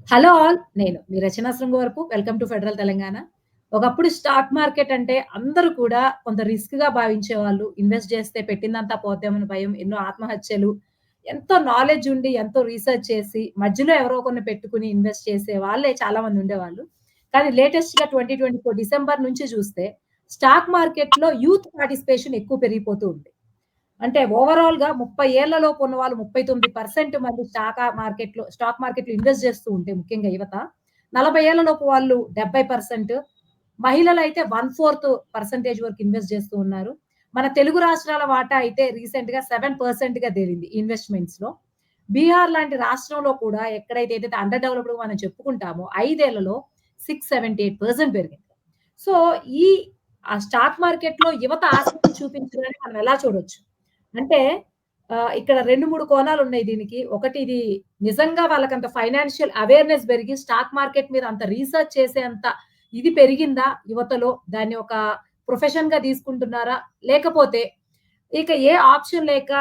Hello all. నేను మీ Rachana Srungavarapu. Welcome to federal Telangana. ఒకప్పుడు స్టాక్ మార్కెట్ అంటే అందరూ కూడా కొంత రిస్క్‌గా భావించేవాళ్ళు. ఇన్వెస్ట్ చేస్తే పెట్టిందంతా పోద్దేమోని భయం, ఎన్నో ఆత్మహత్యలు, ఎంతో నాలెడ్జ్ ఉండి, ఎంతో రిసర్చ్ చేసి, మధ్యలో ఎవరో ఒకరిని పెట్టుకొని ఇన్వెస్ట్ చేసే వాళ్ళే చాలామంది ఉండేవాళ్ళు. కానీ లేటెస్ట్‌గా 2024 డిసెంబర్ నుంచి చూస్తే స్టాక్ మార్కెట్‌లో యూత్ పార్టిసిపేషన్ ఎక్కువ పెరిగిపోతూ ఉంది. అంటే ఓవరాల్‌గా 30 ఏళ్లలోపు ఉన్నవాళ్ళు 39% మంది స్టాక్ మార్కెట్‌లో ఇన్వెస్ట్ చేస్తూ ఉంటే ముఖ్యంగా యువత. 40 ఏళ్లలోపు వాళ్ళు 70%, మహిళలైతే 1/4% వరకు ఇన్వెస్ట్ చేస్తూ ఉన్నారు. మన తెలుగు రాష్ట్రాల వాటా అయితే రీసెంట్‌గా 7%గా తేలింది ఇన్వెస్ట్‌మెంట్స్‌లో. బీహార్ లాంటి రాష్ట్రంలో కూడా ఎక్కడైతే ఏదైతే అండర్ డెవలప్డ్‌గా మనం చెప్పుకుంటామో 5 ఏళ్లలో 6, 7, 8% పెరిగింది. సో, ఈ స్టాక్ మార్కెట్‌లో యువత ఆసక్తి చూపించడాన్ని మనం ఎలా చూడొచ్చు? అంటే ఇక్కడ 2, 3 కోణాలున్నాయి దీనికి. ఒకటి ఇది నిజంగా వాళ్ళకంత ఫైనాన్షియల్ అవేర్‌నెస్ పెరిగి స్టాక్ మార్కెట్ మీద అంత రీసెర్చ్ చేసేంత ఇది పెరిగిందా యువతలో? దాన్ని ఒక ప్రొఫెషన్‌గా తీసుకుంటున్నారా? లేకపోతే ఇక ఏ ఆప్షన్ లేక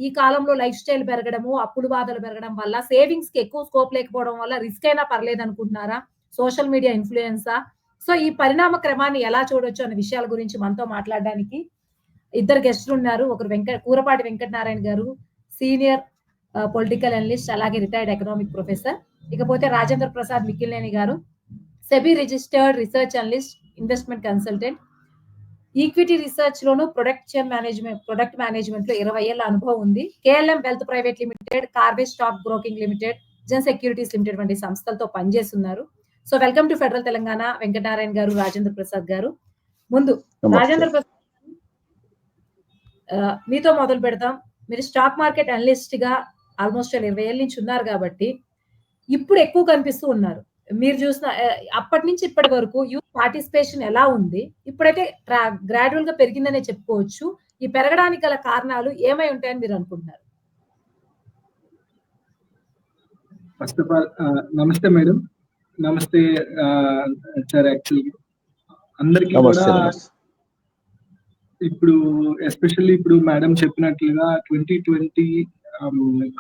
ఈ కాలంలో లైఫ్ స్టైల్ పెరగడము, అప్పుల బాధలు పెరగడం వల్ల సేవింగ్స్‌కి ఎక్కువ స్కోప్ లేకపోవడం వల్ల రిస్క్ అయినా పర్లేదనుకుంటున్నారా? సోషల్ మీడియా ఇన్‌ఫ్లూయెన్సా? సో, ఈ పరిణామ క్రమాన్ని ఎలా చూడొచ్చు అనే విషయాల గురించి మనతో మాట్లాడడానికి ఇద్దరు గెస్ట్‌లున్నారు. ఒకరు Kurapati Venkatanarayana garu, senior political analyst అలాగే రిటైర్డ్ ఎకనామిక్ ప్రొఫెసర్. ఇకపోతే Rajendra Prasad Mikkilineni garu, SEBI registered research analyst, investment consultant. Equity రిసర్చ్‌లోను ప్రొడక్ట్ మేనేజ్మెంట్‌లో 20 ఏళ్ల అనుభవం ఉంది. కేఎల్ఎం వెల్త్ ప్రైవేట్ లిమిటెడ్, కార్బేజ్ stock broking limited, Zen securities limited వంటి సంస్థలతో పనిచేస్తున్నారు. So, welcome to federal Telangana Venkatanarayana garu, Rajendra Prasad గారు. ముందు రాజేంద్ర ప్రసాద్ మీతో మొదలు పెడదాం. మీరు స్టాక్ మార్కెట్ అనలిస్ట్‌గా ఆల్‌మోస్ట్ 20 ఏళ్ల నుంచి ఉన్నారు గాబట్టి, ఇప్పుడు ఎక్కువ కనిపిస్తూ ఉన్నారు. మీరు చూసిన అప్పటి నుంచి ఇప్పటి వరకు యూత్ పార్టిసిపేషన్ ఎలా ఉంది? ఇప్పుడైతే గ్రాడ్యుయల్‌గా పెరిగిందనే చెప్పుకోవచ్చు. ఈ పెరగడానికి గల కారణాలు ఏమై ఉంటాయని మీరు అనుకుంటున్నారు? ఫస్ట్ ఆఫ్ ఆల్ నమస్తే మేడం. నమస్తే సార్. యాక్చువల్‌గా అందరికీ కూడా ఇప్పుడు ఎస్పెషల్లీ ఇప్పుడు మేడం చెప్పినట్లుగా 2020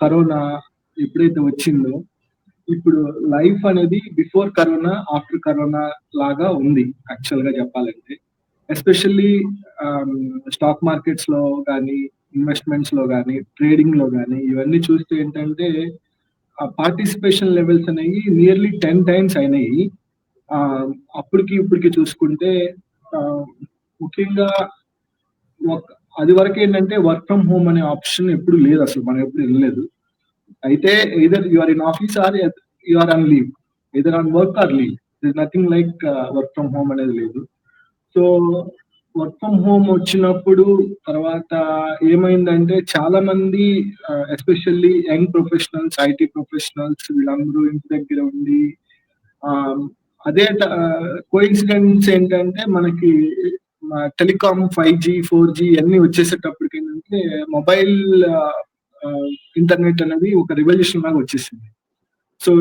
కరోనా ఎప్పుడైతే వచ్చిందో, ఇప్పుడు లైఫ్ అనేది బిఫోర్ కరోనా, ఆఫ్టర్ కరోనా లాగా ఉంది యాక్చువల్‌గా చెప్పాలంటే. ఎస్పెషల్లీ స్టాక్ మార్కెట్స్‌లో గానీ, ఇన్వెస్ట్‌మెంట్స్‌లో గానీ, ట్రేడింగ్‌లో గానీ ఇవన్నీ చూస్తే ఏంటంటే పార్టిసిపేషన్ లెవెల్స్ అనేవి నియర్లీ 10 టైమ్స్ అయినాయి. అప్పటికి ఇప్పటికి చూసుకుంటే ముఖ్యంగా అది వరకు ఏంటంటే వర్క్ ఫ్రమ్ హోమ్ అనే ఆప్షన్ ఎప్పుడు లేదు, అసలు మనం ఎప్పుడు వినలేదు. అయితే either you are in office or you are on leave, either on work or leave. This nothing like work from home అనేది లేదు. సో వర్క్ ఫ్రమ్ హోమ్ వచ్చినప్పుడు తర్వాత ఏమైందంటే చాలా మంది especially young professionals, IT professionals వీళ్ళందరూ ఇంటి దగ్గర ఉండి అదే కోఇన్సిడెన్స్ ఏంటంటే మనకి టెలికామ్ 5G 4G అన్ని వచ్చేసేటప్పటికి ఏంటంటే మొబైల్ ఇంటర్నెట్ అనేది ఒక రెవల్యూషన్ లాగా వచ్చేసింది. So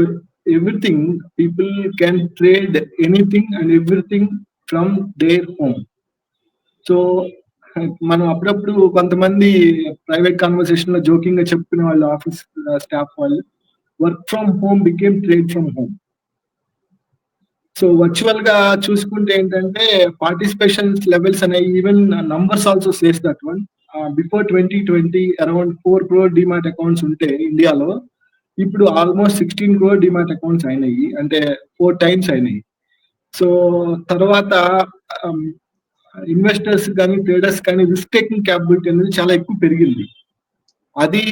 everything people can trade anything and everything from their home. So మనం అప్పుడప్పుడు కొంతమంది ప్రైవేట్ కాన్వర్సేషన్ లో జోకింగ్ గా చెప్పుకునే వాళ్ళు, ఆఫీస్ స్టాఫ్ వాళ్ళు, work from home became trade from home. So virtual గా చూసుకుంటే ఏంటంటే పార్టిసిపేషన్ లెవెల్స్ అనేవి even numbers also says that one. Before 2020 around 4 crore demat accounts ఉంటే ఇండియాలో, ఇప్పుడు ఆల్మోస్ట్ 16 crore డిమాట్ అకౌంట్స్ అయినాయి, అంటే 4 టైమ్స్ అయినాయి. సో తర్వాత ఇన్వెస్టర్స్ కానీ ట్రేడర్స్ కానీ రిస్క్ టేకింగ్ క్యాపబిలిటీ అనేది చాలా ఎక్కువ పెరిగింది. అది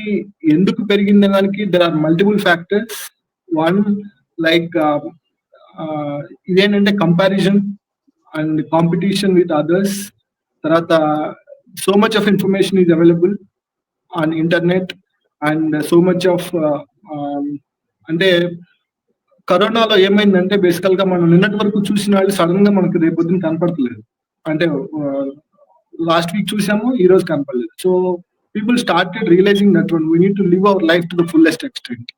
ఎందుకు పెరిగింది దానికి there are multiple factors. One like ఇదేంటంటే comparison and competition with others. తర్వాత so much of information is available on internet and so much of అంటే కరోనాలో ఏమైందంటే బేసికల్ గా మనం నిన్నటి వరకు చూసిన వాళ్ళు సడన్ గా మనకు రేపొద్దున కనపడలేదు. అంటే లాస్ట్ వీక్ చూసాము, ఈ రోజు కనపడలేదు. So people started realising that one we need to live our life to the fullest extent.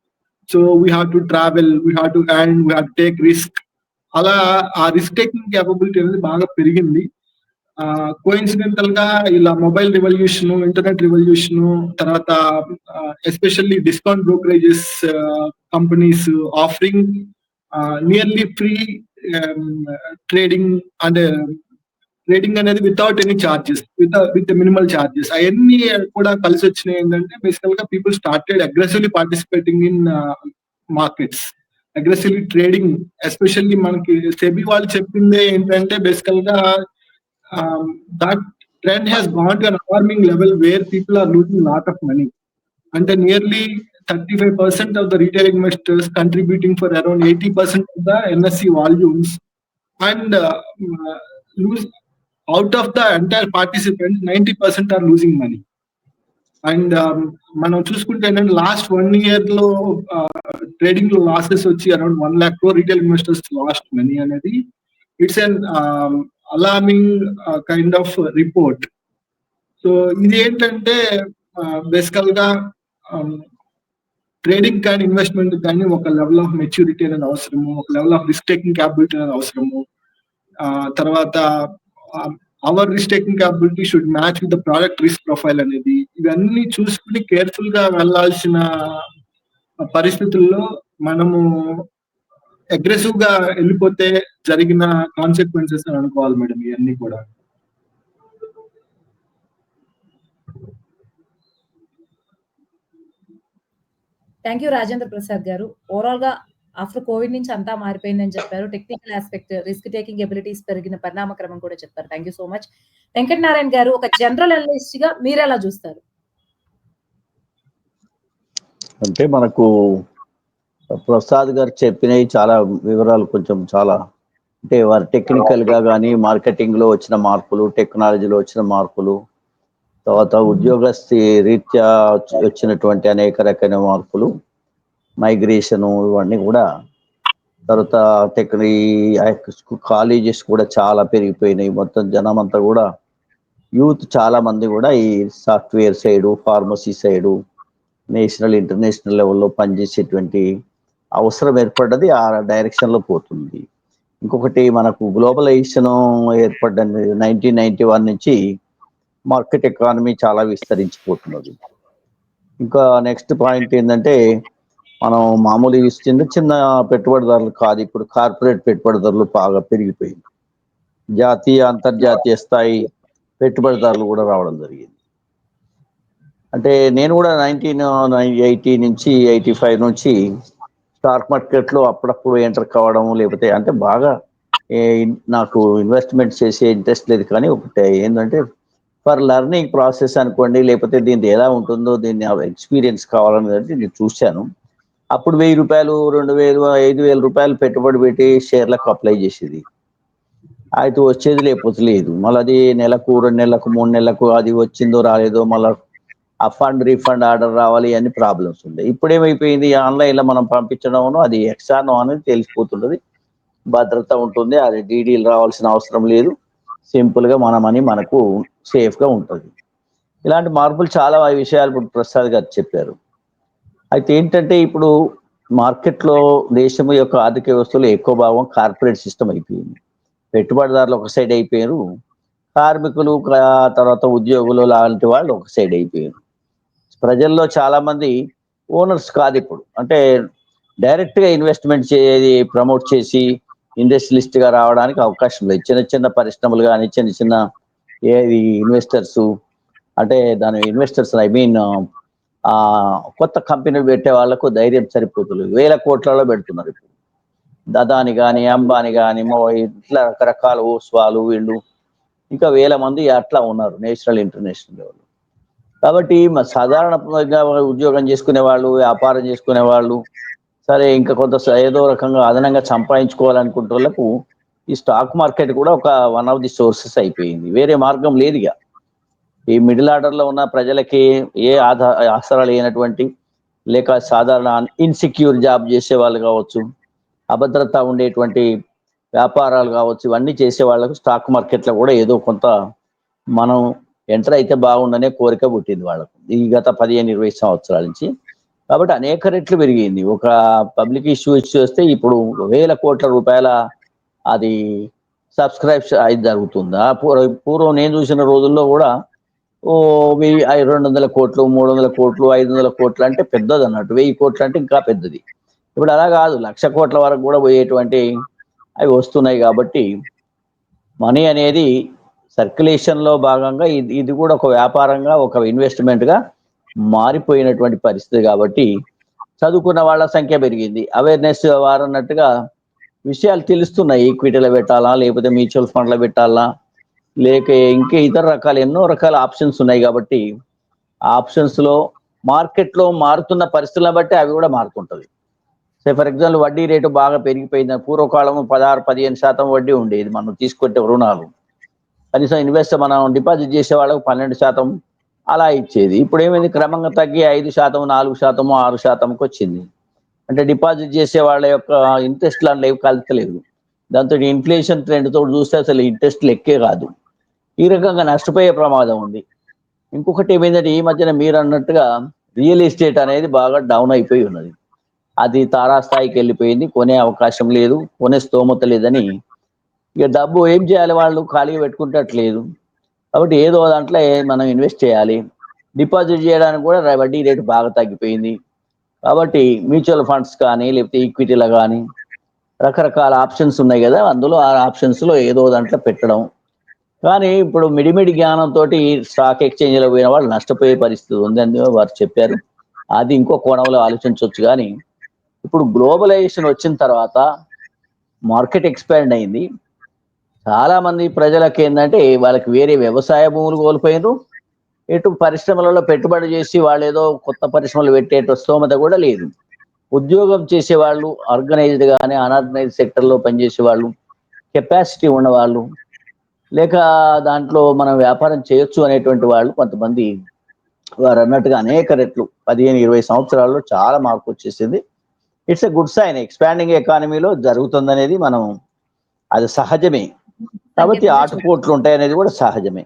So we have to travel, we have to earn, we have to take risk. అలా ఆ risk taking capability అనేది బాగా పెరిగింది. Coincidental గా ఇలా mobile revolution, internet revolution, తర్వాత especially discount brokerages companies offering nearly free trading అంటే trading అనేది without any charges, with minimal charges అవన్నీ కూడా కలిసి వచ్చినాయి. ఏంటంటే బేసికల్ గా people started aggressively participating in markets, aggressively trading. Especially మనకి సెబీ వాళ్ళు చెప్పిందే ఏంటంటే బేసికల్ గా that trend has gone to an alarming level where people are losing lot of money. అంటే nearly 35% of the retail investors contributing for around 80% of the NSE volumes, and lose out of the entire participants 90% are losing money. And మనం చూసుకుంటే ఏంటంటే last 1 year లో trading లో losses వచ్చి around 1 lakh crore retail investors lost money అనేది it's an alarming kind of report. So ఇది ఏంటంటే basically గా ట్రేడింగ్ కానీ ఇన్వెస్ట్మెంట్ కానీ ఒక లెవెల్ ఆఫ్ మెచ్యూరిటీ అనేది అవసరము, ఒక level of risk taking capability అనేది అవసరము. తర్వాత our risk taking capability should match with the product risk profile అనేది, ఇవన్నీ చూసుకుని కేర్ఫుల్ గా వెళ్లాల్సిన పరిస్థితుల్లో మనము అగ్రెసివ్ గా వెళ్ళిపోతే జరిగిన కాన్సిక్వెన్సెస్ అని అనుకోవాలి మేడం ఇవన్నీ కూడా. థ్యాంక్ యూ రాజేంద్ర ప్రసాద్ గారు. ఓవరాల్ గా ఆఫ్టర్ కోవిడ్ నుంచి అంతా మారిపోయిందని చెప్పారు. Technical aspect, risk taking abilities పెరిగిన పరిణామ క్రమం కూడా చెప్పారు. Thank you so much. Venkata Narayana గారు, ఒక జనరల్ అనలిస్ట్ గా మీరు ఎలా చూస్తారు? అంటే మనకు ప్రసాద్ గారు చెప్పినవి చాలా వివరాలు, కొంచెం చాలా అంటే వారు టెక్నికల్ గా కానీ మార్కెటింగ్ లో వచ్చిన మార్పులు, టెక్నాలజీలో వచ్చిన మార్పులు, తర్వాత ఉద్యోగస్థి రీత్యా వచ్చినటువంటి అనేక రకమైన మార్పులు, మైగ్రేషను, ఇవన్నీ కూడా. తర్వాత కాలేజెస్ కూడా చాలా పెరిగిపోయినాయి. మొత్తం జనం అంతా కూడా, యూత్ చాలా మంది కూడా ఈ software side, pharmacy side, national international లెవెల్లో పనిచేసేటువంటి అవసరం ఏర్పడ్డది, ఆ డైరెక్షన్లో పోతుంది. ఇంకొకటి మనకు గ్లోబలైజేషన్ ఏర్పడ్డది 1991 నుంచి మార్కెట్ ఎకానమీ చాలా విస్తరించిపోతున్నది. ఇంకా నెక్స్ట్ పాయింట్ ఏంటంటే, మనం మామూలు చిన్న చిన్న పెట్టుబడిదారులు కాదు, ఇప్పుడు కార్పొరేట్ పెట్టుబడిదారులు బాగా పెరిగిపోయింది. జాతీయ అంతర్జాతీయ స్థాయి పెట్టుబడిదారులు కూడా రావడం జరిగింది. అంటే నేను కూడా 1980 నుంచి 85 నుంచి స్టాక్ మార్కెట్లో అప్పుడప్పుడు ఎంటర్ కావడం, లేకపోతే అంటే బాగా నాకు ఇన్వెస్ట్మెంట్ చేసే ఇంట్రెస్ట్ లేదు, కానీ ఒకటి ఏంటంటే ఫర్ లెర్నింగ్ ప్రాసెస్ అనుకోండి, లేకపోతే దీన్ని ఎలా ఉంటుందో దీన్ని ఎక్స్పీరియన్స్ కావాలని నేను చూశాను. అప్పుడు 1000 రూపాయలు, 2000, 5000 రూపాయలు పెట్టుబడి పెట్టి షేర్లకు అప్లై చేసేది. అయితే వచ్చేది, లేకపోతే లేదు. మళ్ళీ అది నెలకు, 2 నెలలకు, 3 నెలలకు అది వచ్చిందో రాలేదో, మళ్ళీ ఆ ఫండ్ రీఫండ్ ఆర్డర్ రావాలి అని ప్రాబ్లమ్స్ ఉండే. ఇప్పుడు ఏమైపోయింది, ఆన్లైన్లో మనం పంపించడం, అది ఎక్సానో అనేది తెలిసిపోతుంటుంది, భద్రత ఉంటుంది, అది డీడీలు రావాల్సిన అవసరం లేదు, సింపుల్గా మన మనీ మనకు సేఫ్గా ఉంటుంది. ఇలాంటి మార్పులు చాలా విషయాలు ఇప్పుడు ప్రసాద్ గారు చెప్పారు. అయితే ఏంటంటే ఇప్పుడు మార్కెట్లో దేశం యొక్క ఆర్థిక వ్యవస్థలో ఎక్కువ భాగం కార్పొరేట్ సిస్టమ్ అయిపోయింది. పెట్టుబడిదారులు ఒక సైడ్ అయిపోయారు, కార్మికులు తర్వాత ఉద్యోగులు లాంటి వాళ్ళు ఒక సైడ్ అయిపోయారు. ప్రజల్లో చాలా మంది ఓనర్స్ కాదు ఇప్పుడు, అంటే డైరెక్ట్గా ఇన్వెస్ట్మెంట్ ప్రమోట్ చేసి ఇండస్ట్రియలిస్ట్ గా రావడానికి అవకాశం లేదు. చిన్న చిన్న పరిశ్రమలు కానీ, చిన్న చిన్న ఇన్వెస్టర్స్, అంటే దాని ఇన్వెస్టర్స్ ఐ మీన్ కొత్త కంపెనీలు పెట్టే వాళ్ళకు ధైర్యం సరిపోతుంది. 1000 కోట్లలో పెడుతున్నారు ఇప్పుడు. అదాని కానీ, అంబానీ కానీ, ఇట్లా రకరకాల ఓస్వాలు, వీళ్ళు ఇంకా 1000 మంది అట్లా ఉన్నారు నేషనల్ ఇంటర్నేషనల్ లెవెల్. కాబట్టి సాధారణంగా ఉద్యోగం చేసుకునే వాళ్ళు, వ్యాపారం చేసుకునే వాళ్ళు, సరే ఇంకా కొంత ఏదో రకంగా అదనంగా సంపాదించుకోవాలనుకుంటే వాళ్ళకు ఈ స్టాక్ మార్కెట్ కూడా ఒక వన్ ఆఫ్ ది సోర్సెస్ అయిపోయింది. వేరే మార్గం లేదు. ఇక ఈ మిడిల్ ఆర్డర్లో ఉన్న ప్రజలకి ఏ ఆసరా లేనటువంటి, లేక సాధారణ ఇన్సెక్యూర్ జాబ్ చేసే వాళ్ళు కావచ్చు, అభద్రత ఉండేటువంటి వ్యాపారాలు కావచ్చు, ఇవన్నీ చేసే వాళ్ళకు స్టాక్ మార్కెట్లో కూడా ఏదో కొంత మనం ఎంటర్ అయితే బాగుందనే కోరిక పుట్టింది వాళ్ళకు ఈ గత 15-20 సంవత్సరాల నుంచి. కాబట్టి అనేక రెట్లు పెరిగింది. ఒక పబ్లిక్ ఇష్యూ వస్తే ఇప్పుడు 1000 కోట్ల రూపాయల అది సబ్స్క్రైబ్స్ అది జరుగుతుందా? పూర్వం నేను చూసిన రోజుల్లో కూడా 200 కోట్లు, 300 కోట్లు, 500 కోట్లు అంటే పెద్దది అన్నట్టు. 1000 కోట్లు అంటే ఇంకా పెద్దది. ఇప్పుడు అలా కాదు, 1,00,000 కోట్ల వరకు కూడా పోయేటువంటి అవి వస్తున్నాయి. కాబట్టి మనీ అనేది సర్క్యులేషన్లో భాగంగా ఇది కూడా ఒక వ్యాపారంగా, ఒక ఇన్వెస్ట్మెంట్గా మారిపోయినటువంటి పరిస్థితి. కాబట్టి చదువుకున్న వాళ్ళ సంఖ్య పెరిగింది, అవేర్నెస్ వారన్నట్టుగా విషయాలు తెలుస్తున్నాయి. ఈక్విటీలో పెట్టాలా, లేకపోతే మ్యూచువల్ ఫండ్లో పెట్టాలా, లేక ఇంకా ఇతర రకాలు ఎన్నో రకాల ఆప్షన్స్ ఉన్నాయి. కాబట్టి ఆ ఆప్షన్స్లో మార్కెట్లో మారుతున్న పరిస్థితులను బట్టి అవి కూడా మారుతుంటుంది. ఫర్ ఎగ్జాంపుల్ వడ్డీ రేటు బాగా పెరిగిపోయింది. పూర్వకాలం 16-15% వడ్డీ ఉండేది మనం తీసుకుంటే రుణాలు. కనీసం మనం డిపాజిట్ చేసే వాళ్ళకు 12% అలా ఇచ్చేది. ఇప్పుడు ఏమైంది, క్రమంగా తగ్గి 5%, 4%, 6%కి వచ్చింది. అంటే డిపాజిట్ చేసే వాళ్ళ యొక్క ఇంట్రెస్ట్ లాంటి ఏవి కలతలేదు. దాంతో ఇన్ఫ్లేషన్ ట్రెండ్ తోటి చూస్తే అసలు ఇంట్రెస్ట్ లెక్కే కాదు. ఈ రకంగా నష్టపోయే ప్రమాదం ఉంది. ఇంకొకటి ఏమైందంటే, ఈ మధ్యన మీరు అన్నట్టుగా రియల్ ఎస్టేట్ అనేది బాగా డౌన్ అయిపోయి ఉన్నది. అది తారాస్థాయికి వెళ్ళిపోయింది. కొనే అవకాశం లేదు, కొనే స్తోమత లేదని ఇక డబ్బు ఏం చేయాలి, వాళ్ళు ఖాళీగా పెట్టుకుంటట్లేదు. కాబట్టి ఏదో దాంట్లో మనం ఇన్వెస్ట్ చేయాలి. డిపాజిట్ చేయడానికి కూడా వడ్డీ రేటు బాగా తగ్గిపోయింది. కాబట్టి మ్యూచువల్ ఫండ్స్ కానీ, లేకపోతే ఈక్విటీలో కానీ రకరకాల ఆప్షన్స్ ఉన్నాయి కదా, అందులో ఆ ఆప్షన్స్లో ఏదో దాంట్లో పెట్టడం. కానీ ఇప్పుడు మిడిమిడి జ్ఞానంతో స్టాక్ ఎక్స్చేంజ్లో పోయిన వాళ్ళు నష్టపోయే పరిస్థితి ఉందని వారు చెప్పారు. అది ఇంకో కోణంలో ఆలోచించవచ్చు. కానీ ఇప్పుడు గ్లోబలైజేషన్ వచ్చిన తర్వాత మార్కెట్ ఎక్స్పాండ్ అయింది. చాలా మంది ప్రజలకు ఏంటంటే, వాళ్ళకి వేరే వ్యవసాయ భూములు కోల్పోయినారు, ఎటు పరిశ్రమలలో పెట్టుబడి చేసి వాళ్ళు ఏదో కొత్త పరిశ్రమలు పెట్టేట స్తోమత కూడా లేదు. ఉద్యోగం చేసేవాళ్ళు, ఆర్గనైజ్డ్ కానీ అన్ఆర్గనైజ్డ్ సెక్టర్లో పనిచేసే వాళ్ళు, కెపాసిటీ ఉన్నవాళ్ళు, లేక దాంట్లో మనం వ్యాపారం చేయొచ్చు అనేటువంటి వాళ్ళు కొంతమంది, వారు అన్నట్టుగా అనేక రెట్లు 15-20 సంవత్సరాల్లో చాలా మార్పు వచ్చేసింది. It's a good sign. Expanding ఎకానమీలో జరుగుతుందనేది మనం, అది సహజమే. కాబట్టి ఆటుపోట్లు ఉంటాయనేది కూడా సహజమే.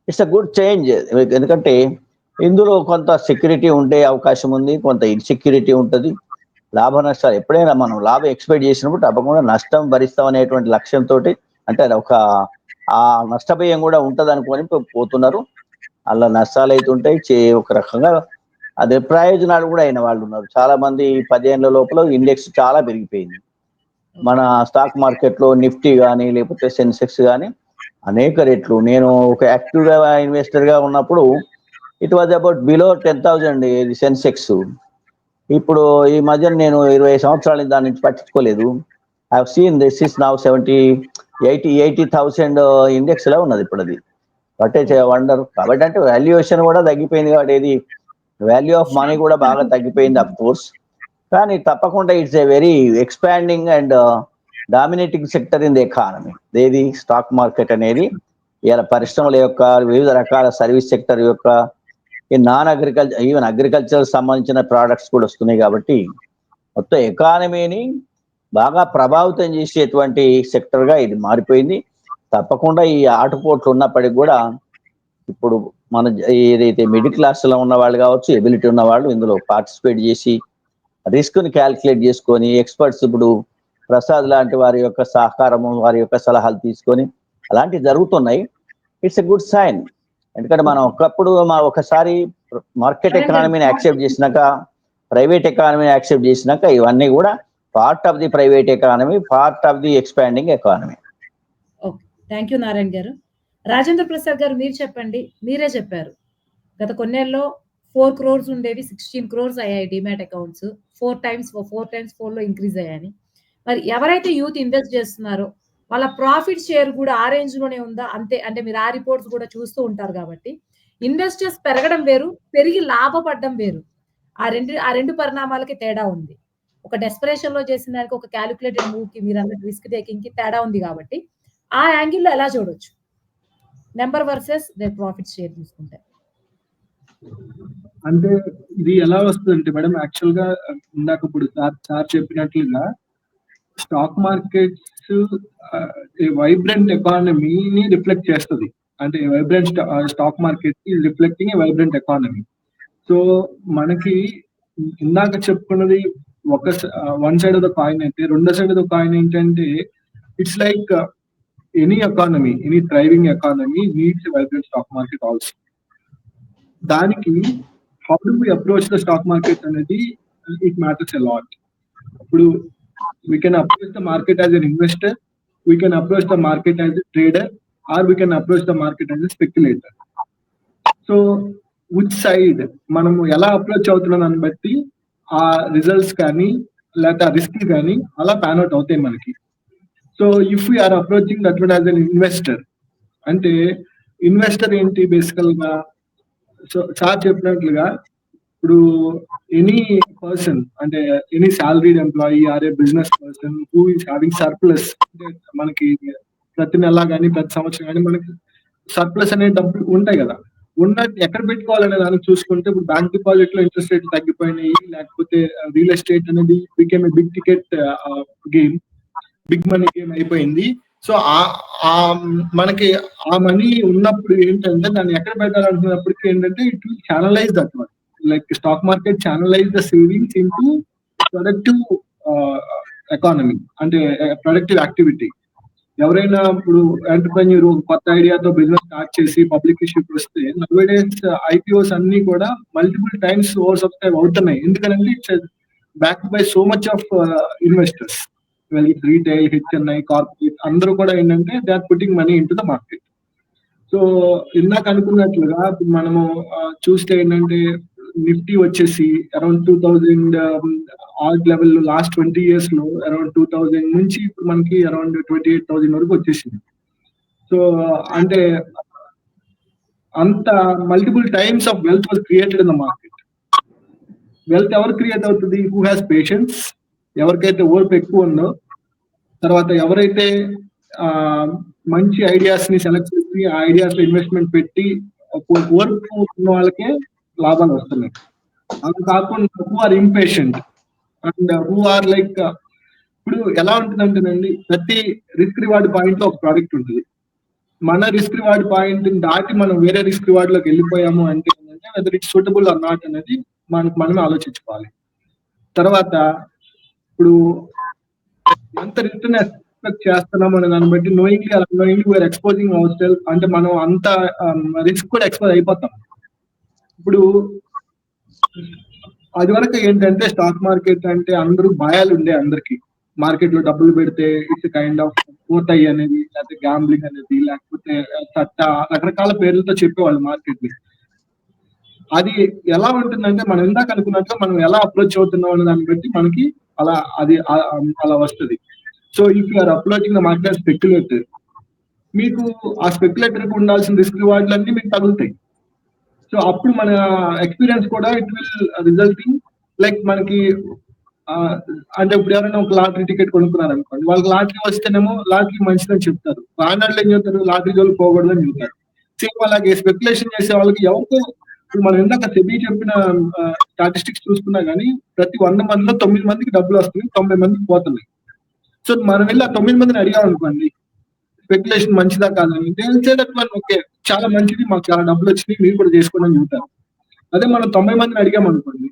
It's a good change. ఎందుకంటే ఇందులో కొంత సెక్యూరిటీ ఉండే అవకాశం ఉంది, కొంత ఇన్సెక్యూరిటీ ఉంటుంది. లాభ నష్టాలు ఎప్పుడైనా మనం లాభం ఎక్స్పెక్ట్ చేసినప్పుడు తప్పకుండా నష్టం భరిస్తాం అనేటువంటి లక్ష్యంతో, అంటే అది ఒక ఆ నష్టభయం కూడా ఉంటుంది అనుకొని పోతున్నారు. అలా నష్టాలు అయితే ఉంటాయి, ఒక రకంగా అదే ప్రయోజనాలు కూడా అయిన వాళ్ళు ఉన్నారు. చాలా మంది 10 ఏళ్ల లోపల ఇండెక్స్ చాలా పెరిగిపోయింది. మన స్టాక్ మార్కెట్లో నిఫ్టీ కానీ, లేకపోతే సెన్సెక్స్ కానీ అనేక రెట్లు. నేను ఒక యాక్టివ్గా ఇన్వెస్టర్గా ఉన్నప్పుడు ఇట్ వాజ్ అబౌట్ బిలో 10,000 ఇది సెన్సెక్స్. ఇప్పుడు ఈ మధ్య నేను 20 సంవత్సరాలు దాని నుంచి పట్టించుకోలేదు. I have seen this is now 80,000 ఇండెక్స్లో ఉన్నది ఇప్పుడు. అది వాట్ ఈస్ ఎ వండర్. కాబట్టి అంటే వాల్యుయేషన్ కూడా తగ్గిపోయింది. కాబట్టి ఇది వాల్యూ ఆఫ్ మనీ కూడా బాగా తగ్గిపోయింది అఫ్ కోర్స్. కానీ తప్పకుండా it's a very expanding and dominating sector in the economy. ఏది స్టాక్ మార్కెట్ అనేది ఇలా పరిశ్రమల యొక్క, వివిధ రకాల సర్వీస్ సెక్టర్ యొక్క, ఈ నాన్ అగ్రికల్చర్, ఈవెన్ అగ్రికల్చర్ సంబంధించిన ప్రోడక్ట్స్ కూడా వస్తున్నాయి. కాబట్టి మొత్తం ఎకానమీని బాగా ప్రభావితం చేసేటువంటి సెక్టర్గా ఇది మారిపోయింది. తప్పకుండా ఈ ఆటుపోట్లు ఉన్నప్పటికీ కూడా ఇప్పుడు మన ఏదైతే మిడిల్ క్లాస్లో ఉన్న వాళ్ళు కావచ్చు, ఎబిలిటీ ఉన్న వాళ్ళు ఇందులో పార్టిసిపేట్ చేసి రిస్క్ని క్యాల్కులేట్ చేసుకొని, ఎక్స్పర్ట్స్ ఇప్పుడు ప్రసాద్ లాంటి వారి యొక్క సహకారము, వారి యొక్క సలహాలు తీసుకొని అలాంటివి జరుగుతున్నాయి. It's a good sign. ఎందుకంటే మనం ఒకసారి మార్కెట్ ఎకానమీని యాక్సెప్ట్ చేసినాక, ప్రైవేట్ ఎకానమీని యాక్సెప్ట్ చేసినాక, ఇవన్నీ కూడా part of the private economy, part of the expanding economy. Okay, thank you Narayana garu. Rajendra Prasad గారు మీరు చెప్పండి. మీరే చెప్పారు గత కొన్నేళ్ళలో 4 crores ఉండేవి 16 crores అయ్యాయి డిమాట్ అకౌంట్స్. 4 times 4లో ఇంక్రీజ్ అయ్యాయని. మరి ఎవరైతే యూత్ ఇన్వెస్ట్ చేస్తున్నారో వాళ్ళ ప్రాఫిట్ షేర్ కూడా ఆ రేంజ్ లోనే ఉందా? అంతే అంటే మీరు ఆ రిపోర్ట్స్ కూడా చూస్తూ ఉంటారు కాబట్టి, ఇన్వెస్టర్స్ పెరగడం వేరు, పెరిగి లాభపడడం వేరు. ఆ రెండు పరిణామాలకి తేడా ఉంది. ఒక డెస్పరేషన్ లో చేసిన దానికి, ఒక క్యాలిక్యులేటెడ్ మూవ్ కి, మీరు అన్నట్టు రిస్క్ టేకింగ్ కి తేడా ఉంది కాబట్టి ఆ యాంగిల్లో ఎలా చూడొచ్చు నెంబర్ వర్సెస్ ప్రాఫిట్ షేర్ తీసుకుంటే? అంటే ఇది ఎలా వస్తుందంటే మేడం, యాక్చువల్ గా ఇందాక ఇప్పుడు సార్ చెప్పినట్లుగా స్టాక్ మార్కెట్స్ వైబ్రెంట్ ఎకానమీని రిఫ్లెక్ట్ చేస్తుంది. అంటే vibrant stock market is reflecting a vibrant economy. So మనకి ఇందాక చెప్పుకున్నది one side of the coin అయితే, రెండో సైడ్ ఆఫ్ ద కాయిన్ ఏంటంటే, it's like any economy, any thriving economy needs vibrant stock market also. దానికి how do we approach the stock market అనేది it matters a lot. ఇప్పుడు we can approach the market as an investor, we can approach the market as a trader, or we can approach the market as a speculator. So which side మనము ఎలా approach అవుతున్నాం దాన్ని బట్టి ఆ results కానీ లేకపోతే ఆ రిస్క్ కానీ అలా ప్యాన్ అవుట్ అవుతాయి మనకి. So if you're approaching that one as an investor, అంటే ఇన్వెస్టర్ ఏంటి బేసికల్ గా, సో సార్ చెప్పినట్లుగా ఇప్పుడు ఎనీ పర్సన్, అంటే any salaried employee or a business person who is having surplus, అంటే మనకి ప్రతి నెల కానీ ప్రతి సంవత్సరం కానీ మనకి సర్ప్లస్ అనే డబ్బులు ఉంటాయి కదా, ఉన్నట్టు ఎక్కడ పెట్టుకోవాలనే దాన్ని చూసుకుంటే ఇప్పుడు బ్యాంక్ డిపాజిట్ లో ఇంట్రెస్ట్ రేట్ తగ్గిపోయినాయి, లేకపోతే రియల్ ఎస్టేట్ అనేది became a big ticket game, big money game అయిపోయింది. సో మనకి ఆ మనీ ఉన్నప్పుడు ఏంటంటే దాన్ని ఎక్కడ పెట్టాలనుకున్నప్పటికీ ఏంటంటే it will channelise that one, like stock market channelise the savings into productive economy, అంటే ప్రొడక్టివ్ యాక్టివిటీ. ఎవరైనా ఇప్పుడు ఎంటర్ప్రెన్యూర్ కొత్త ఐడియాతో బిజినెస్ స్టార్ట్ చేసి పబ్లిక్ ఇష్యూకి వస్తే నౌడేస్ ఐపీఓస్ అన్ని కూడా మల్టిపుల్ టైమ్స్ ఓవర్ సబ్స్క్రైబ్ అవుతున్నాయి. ఎందుకంటే it's backed by so much of investors, retail, HNI, corporate అందరూ కూడా ఏంటంటే they are putting money in to the market. So ఇందాక అనుకున్నట్లుగా మనము చూస్తే ఏంటంటే నిఫ్టీ వచ్చేసి around 2000 odd level last 20 years లో అరౌండ్ 2000 నుంచి ఇప్పుడు మనకి అరౌండ్ 28,000 వరకు వచ్చేసింది. సో అంటే అంత multiple times of wealth was created in the market. Wealth ఎవరు క్రియేట్ అవుతుంది? హూ హ్యాస్ పేషెన్స్, ఎవరికైతే ఓర్పు ఎక్కువ ఉందో, తర్వాత ఎవరైతే మంచి ఐడియాస్ ని సెలెక్ట్ చేసి ఆ ఐడియాస్ లో ఇన్వెస్ట్మెంట్ పెట్టి ఓర్పు ఉన్న వాళ్ళకే లాభాలు వస్తున్నాయి. అది కాకుండా who are impatient and who are like, ఇప్పుడు ఎలా ఉంటుందంటేనండి ప్రతి రిస్క్ రివార్డ్ పాయింట్ లో ఒక ప్రోడక్ట్ ఉంటుంది. మన రిస్క్ రివార్డ్ పాయింట్ దాటి మనం వేరే రిస్క్ రివార్డ్ లోకి వెళ్ళిపోయాము అంటే ఏంటంటే whether it's suitable or not అనేది మనమే ఆలోచించుకోవాలి. తర్వాత ఇప్పుడు ఎంత రిటర్న్ ఎక్స్పెక్ట్ చేస్తున్నాం అనే దాన్ని బట్టి knowingly we're exposing our self, అంటే మనం అంత రిస్క్ కూడా ఎక్స్పోజ్ అయిపోతాం. ఇప్పుడు అది వరకు ఏంటంటే స్టాక్ మార్కెట్ అంటే అందరూ భయాలు ఉండే, అందరికి మార్కెట్ లో డబ్బులు పెడితే ఇట్స్ కైండ్ ఆఫ్ పోతాయి అనేది, లేకపోతే గ్యాంబ్లింగ్ అనేది, లేకపోతే చట్ట, రకరకాల పేర్లతో చెప్పేవాళ్ళు మార్కెట్ ని. అది ఎలా ఉంటుందంటే మనం ఇందాక అనుకున్నట్టు మనం ఎలా అప్రోచ్ అవుతున్నాం అనే దాన్ని బట్టి మనకి అలా వస్తుంది. So if you're approaching the market speculator, మీకు ఆ స్పెక్యులేటర్ కి ఉండాల్సిన రిస్క్ రివార్డ్లన్నీ మీకు తగులుతాయి. సో అప్పుడు మన ఎక్స్పీరియన్స్ కూడా ఇట్ విల్ రిజల్టింగ్ లైక్ మనకి అంటే ఇప్పుడు ఎవరైనా ఒక లాటరీ టికెట్ కొనుక్కున్నారు అనుకోండి, వాళ్ళకి లాటరీ వస్తేనేమో లాటరీ మంచిదని చెప్తారు, రానాళ్ళు ఏం చెప్తారు లాటరీ జోలు పోకూడదని చెప్తారు. సేమ్ అలాగే స్పెక్యులేషన్ చేసే వాళ్ళకి ఎవరితో, ఇప్పుడు మనం ఇందాక సెబీ చెప్పిన స్టాటిస్టిక్స్ చూసుకున్నా కానీ ప్రతి 100 మందిలో 9 మందికి డబ్బులు వస్తున్నాయి, 90 మందికి పోతున్నాయి. సో మనం వెళ్ళి ఆ 9 మందిని అడిగాం అనుకోండి స్పెక్యులేషన్ మంచిదా కాదని, ఓకే చాలా మంచిది, మాకు చాలా డబ్బులు వచ్చినాయి, మీరు కూడా చేసుకోండి అని చెప్తారు. అదే మనం 90 మందిని అడిగాం అనుకోండి,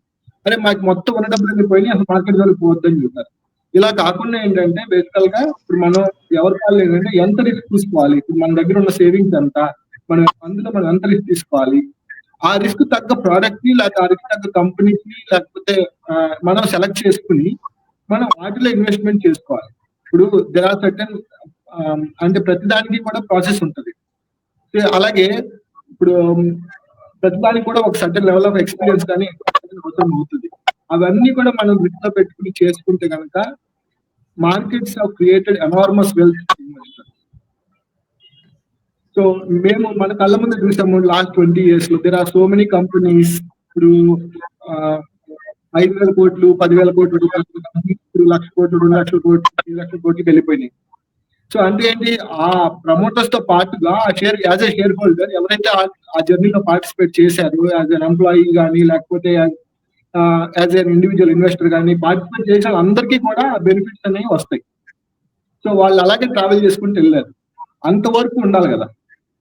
అరే మాకు మొత్తం ఉన్న డబ్బులు పోయి అసలు మార్కెట్ జోలికి పోవద్దని చెప్తారు. ఇలా కాకుండా ఏంటంటే బేసికల్ గా ఇప్పుడు మనం ఎవరి వాళ్ళు ఏంటంటే ఎంత రిస్క్ తీసుకోవాలి, ఇప్పుడు మన దగ్గర ఉన్న సేవింగ్స్ ఎంత, అందులో మనం ఎంత రిస్క్ తీసుకోవాలి, ఆ రిస్క్ తగ్గ ప్రోడక్ట్ ని లేకపోతే ఆ రిస్క్ తగ్గ కంపెనీస్ ని లేకపోతే మనం సెలెక్ట్ చేసుకుని మనం వాటిలో ఇన్వెస్ట్మెంట్ చేసుకోవాలి. ఇప్పుడు దేర్ ఆర్ సర్టెన్ అంటే ప్రతిదానికి కూడా ప్రాసెస్ ఉంటుంది. అలాగే ఇప్పుడు ప్రతిదానికి కూడా ఒక సర్టెన్ లెవెల్ ఆఫ్ ఎక్స్పీరియన్స్ కానీ అవసరం అవుతుంది. అవన్నీ కూడా మనం దృష్టిలో పెట్టుకుని చేసుకుంటే కనుక markets have created enormous wealth investors. So మేము మన కళ్ళ ముందు చూసాము లాస్ట్ 20 years లో there are so many companies. ఇప్పుడు 5,000 కోట్లు 10,000 కోట్ల రూపాయలు ఇప్పుడు 1,00,000 కోట్లు 2,00,000 కోట్లు 3,00,000 కోట్లకి వెళ్ళిపోయినాయి. సో అంటే ఏంటి, ఆ ప్రమోటర్స్ తో పాటుగా యాజ్ ఎ షేర్ హోల్డర్ ఎవరైతే ఆ జర్నీలో పార్టిసిపేట్ చేశారు, యాజ్ ఎన్ ఎంప్లాయీ కానీ లేకపోతే యాజ్ ఎన్ ఇండివిజువల్ ఇన్వెస్టర్ కానీ పార్టిసిపేట్ చేసిన అందరికీ కూడా బెనిఫిట్స్ అనేవి వస్తాయి. సో వాళ్ళు అలాగే ట్రావెల్ చేసుకుంటూ వెళ్ళారు. అంతవరకు ఉండాలి కదా,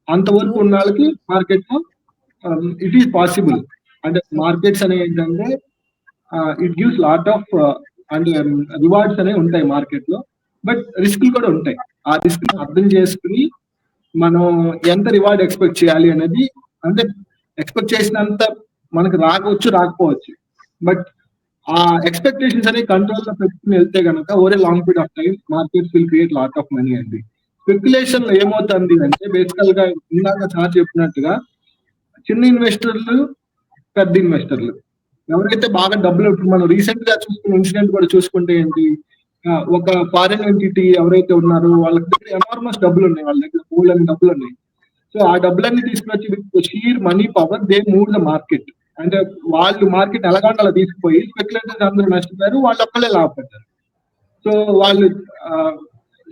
అంతవరకు ఉన్న వాళ్ళకి మార్కెట్ ఇట్ ఈస్ పాసిబుల్. అంటే మార్కెట్స్ అనేవి ఏంటంటే ఇట్ గివ్స్ లాట్ ఆఫ్ అంటే రివార్డ్స్ అనేవి ఉంటాయి మార్కెట్ లో, బట్ రిస్క్ కూడా ఉంటాయి. ఆ రిస్క్ అర్థం చేసుకుని మనం ఎంత రివార్డ్ ఎక్స్పెక్ట్ చేయాలి అనేది, అంటే ఎక్స్పెక్ట్ చేసినంత మనకు రాకపోవచ్చు, బట్ ఆ ఎక్స్‌పెక్టేషన్స్ అనేవి కంట్రోల్‌లో పెట్టుకొని వెళ్తే గనక over a long period of time markets will create lot of money అండి. స్పెక్యులేషన్‌లో ఏమవుతుంది అంటే బేసికల్‌గా ఇందాక సార్ చెప్పినట్టుగా చిన్న ఇన్వెస్టర్లు, పెద్ద ఇన్వెస్టర్లు. ఎవరైతే బాగా డబ్బులు ఇప్పుడు మనం రీసెంట్‌గా చూసుకున్న ఇన్సిడెంట్ కూడా చూసుకుంటే ఏంటి ఒక ఫారిన్ ఎంటిటీ ఎవరైతే ఉన్నారో వాళ్ళ దగ్గర ఎనార్మస్ డబ్బులున్నాయి. వాళ్ళ దగ్గర బోలెడన్ని డబ్బులున్నాయి. సో ఆ డబ్బులన్నీ తీసుకొచ్చి with sheer money power they move the market. అంటే వాళ్ళు మార్కెట్ ఎలాగంటే అలా తీసుకుపోయి స్పెక్యులేటర్స్ అందరూ నష్టపోయారు. వాళ్ళొక్కళ్ళే లాభపడ్డారు. సో వాళ్ళు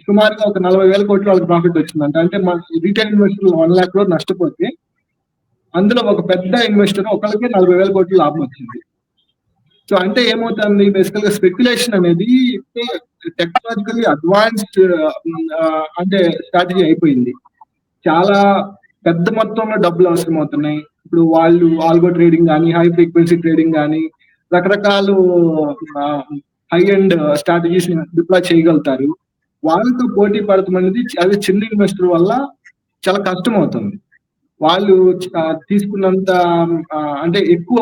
సుమారుగా ఒక 40,000 కోట్లు వాళ్ళకి ప్రాఫిట్ వచ్చిందంట. అంటే మన రిటైల్ ఇన్వెస్టర్లు 1,00,000 క్రోర్ నష్టపోతే అందులో ఒక పెద్ద ఇన్వెస్టర్ ఒకళ్ళకే 40,000 కోట్లు లాభం వచ్చింది. సో అంటే ఏమవుతుంది బేసికల్ గా స్పెక్యులేషన్ అనేది టెక్నాలజికల్లీ అడ్వాన్స్డ్ అంటే స్ట్రాటజీ అయిపోయింది. చాలా పెద్ద మొత్తంలో డబ్బులు అవసరం అవుతున్నాయి. ఇప్పుడు వాళ్ళు ఆల్గో ట్రేడింగ్ కానీ హై ఫ్రీక్వెన్సీ ట్రేడింగ్ కానీ రకరకాల హై అండ్ స్ట్రాటజీస్ డిప్లాయ్ చేయగలుగుతారు. వాళ్ళతో పోటీ పడటం అనేది అది చిన్న ఇన్వెస్టర్ వల్ల చాలా కష్టం అవుతుంది. వాళ్ళు తీసుకున్నంత అంటే ఎక్కువ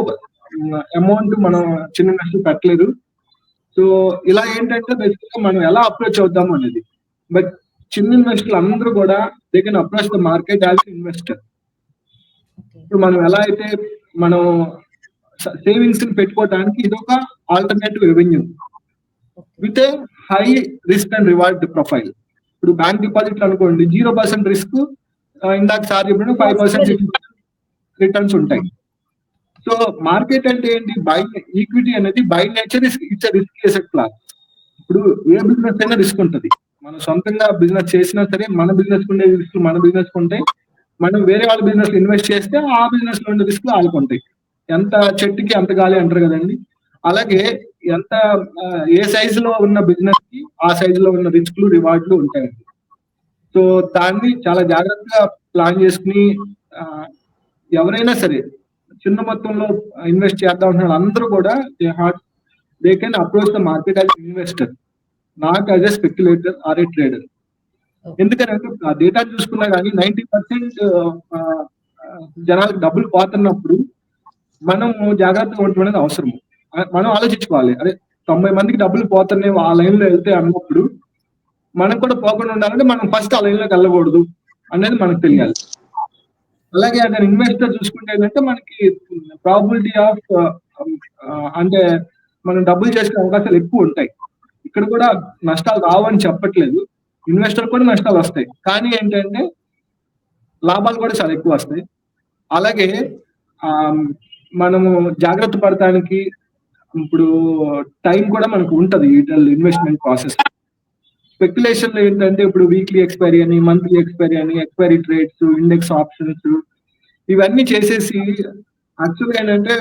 అమౌంట్ మనం చిన్న ఇన్వెస్టర్ పెట్టలేదు. సో ఇలా ఏంటంటే బేసిక్‌గా మనం ఎలా అప్రోచ్ అవుతాము అనేది. బట్ చిన్న ఇన్వెస్టర్లు అందరూ కూడా they can approach the market as investor. ఇప్పుడు మనం ఎలా అయితే మనం సేవింగ్స్ పెట్టుకోవడానికి ఇదొక alternative revenue with a high risk and reward profile. ఇప్పుడు బ్యాంక్ డిపాజిట్లు అనుకోండి 0% రిస్క్ ఇందాక సార్ చెప్పిన 5% రిటర్న్స్ ఉంటాయి. సో మార్కెట్ అంటే ఏంటి బై ఈక్విటీ అనేది by nature it's risk asset class. ఇప్పుడు ఏ బిజినెస్ అయినా రిస్క్ ఉంటుంది. మనం సొంతంగా బిజినెస్ చేసినా సరే మన బిజినెస్ ఉండే రిస్క్ మన బిజినెస్ ఉంటే మనం వేరే వాళ్ళ బిజినెస్ ఇన్వెస్ట్ చేస్తే ఆ బిజినెస్ లో ఉండే రిస్క్ ఆడుకుంటాయి. ఎంత చెట్టుకి అంత గాలి అంటారు కదండి. అలాగే ఎంత ఏ సైజు లో ఉన్న బిజినెస్ కి ఆ సైజు లో ఉన్న రిస్క్లు రివార్డులు ఉంటాయండి. సో దాన్ని చాలా జాగ్రత్తగా ప్లాన్ చేసుకుని ఎవరైనా సరే చిన్న మొత్తంలో ఇన్వెస్ట్ చేద్దాం అంటున్న అందరూ కూడా they can approach the market as investor not as a speculator or a trader. ఎందుకంటే ఆ డేటా చూసుకున్నా కానీ 90% జనాలకు డబ్బులు పోతున్నప్పుడు మనం జాగ్రత్తగా ఉండటం అనేది అవసరం. మనం ఆలోచించుకోవాలి. అదే 90 మందికి డబ్బులు పోతున్నాయి ఆ లైన్ లో వెళ్తే అన్నప్పుడు మనం కూడా పోకుండా ఉండాలంటే మనం ఫస్ట్ ఆ లైన్ లోకి వెళ్ళకూడదు అనేది మనకు తెలియాలి. అలాగే అక్కడ ఇన్వెస్టర్ చూసుకుంటే ఏంటంటే మనకి ప్రాబిలిటీ ఆఫ్ అంటే మనం డబ్బులు చేసుకునే అవకాశాలు ఎక్కువ ఉంటాయి. ఇక్కడ కూడా నష్టాలు రావని చెప్పట్లేదు. ఇన్వెస్టర్ కూడా నష్టాలు వస్తాయి. కానీ ఏంటంటే లాభాలు కూడా చాలా ఎక్కువ వస్తాయి. అలాగే మనము జాగ్రత్త పడటానికి ఇప్పుడు టైం కూడా మనకు ఉంటది ఇన్వెస్ట్మెంట్ ప్రాసెస్. స్పెక్యులేషన్ లో ఏంటంటే ఇప్పుడు వీక్లీ ఎక్స్పైరీ అని మంత్లీ ఎక్స్పైరీ అని ఎక్స్పైరీ ట్రేడ్స్ ఇండెక్స్ ఆప్షన్స్ ఇవన్నీ చేసేసి యాక్చువల్గా ఏంటంటే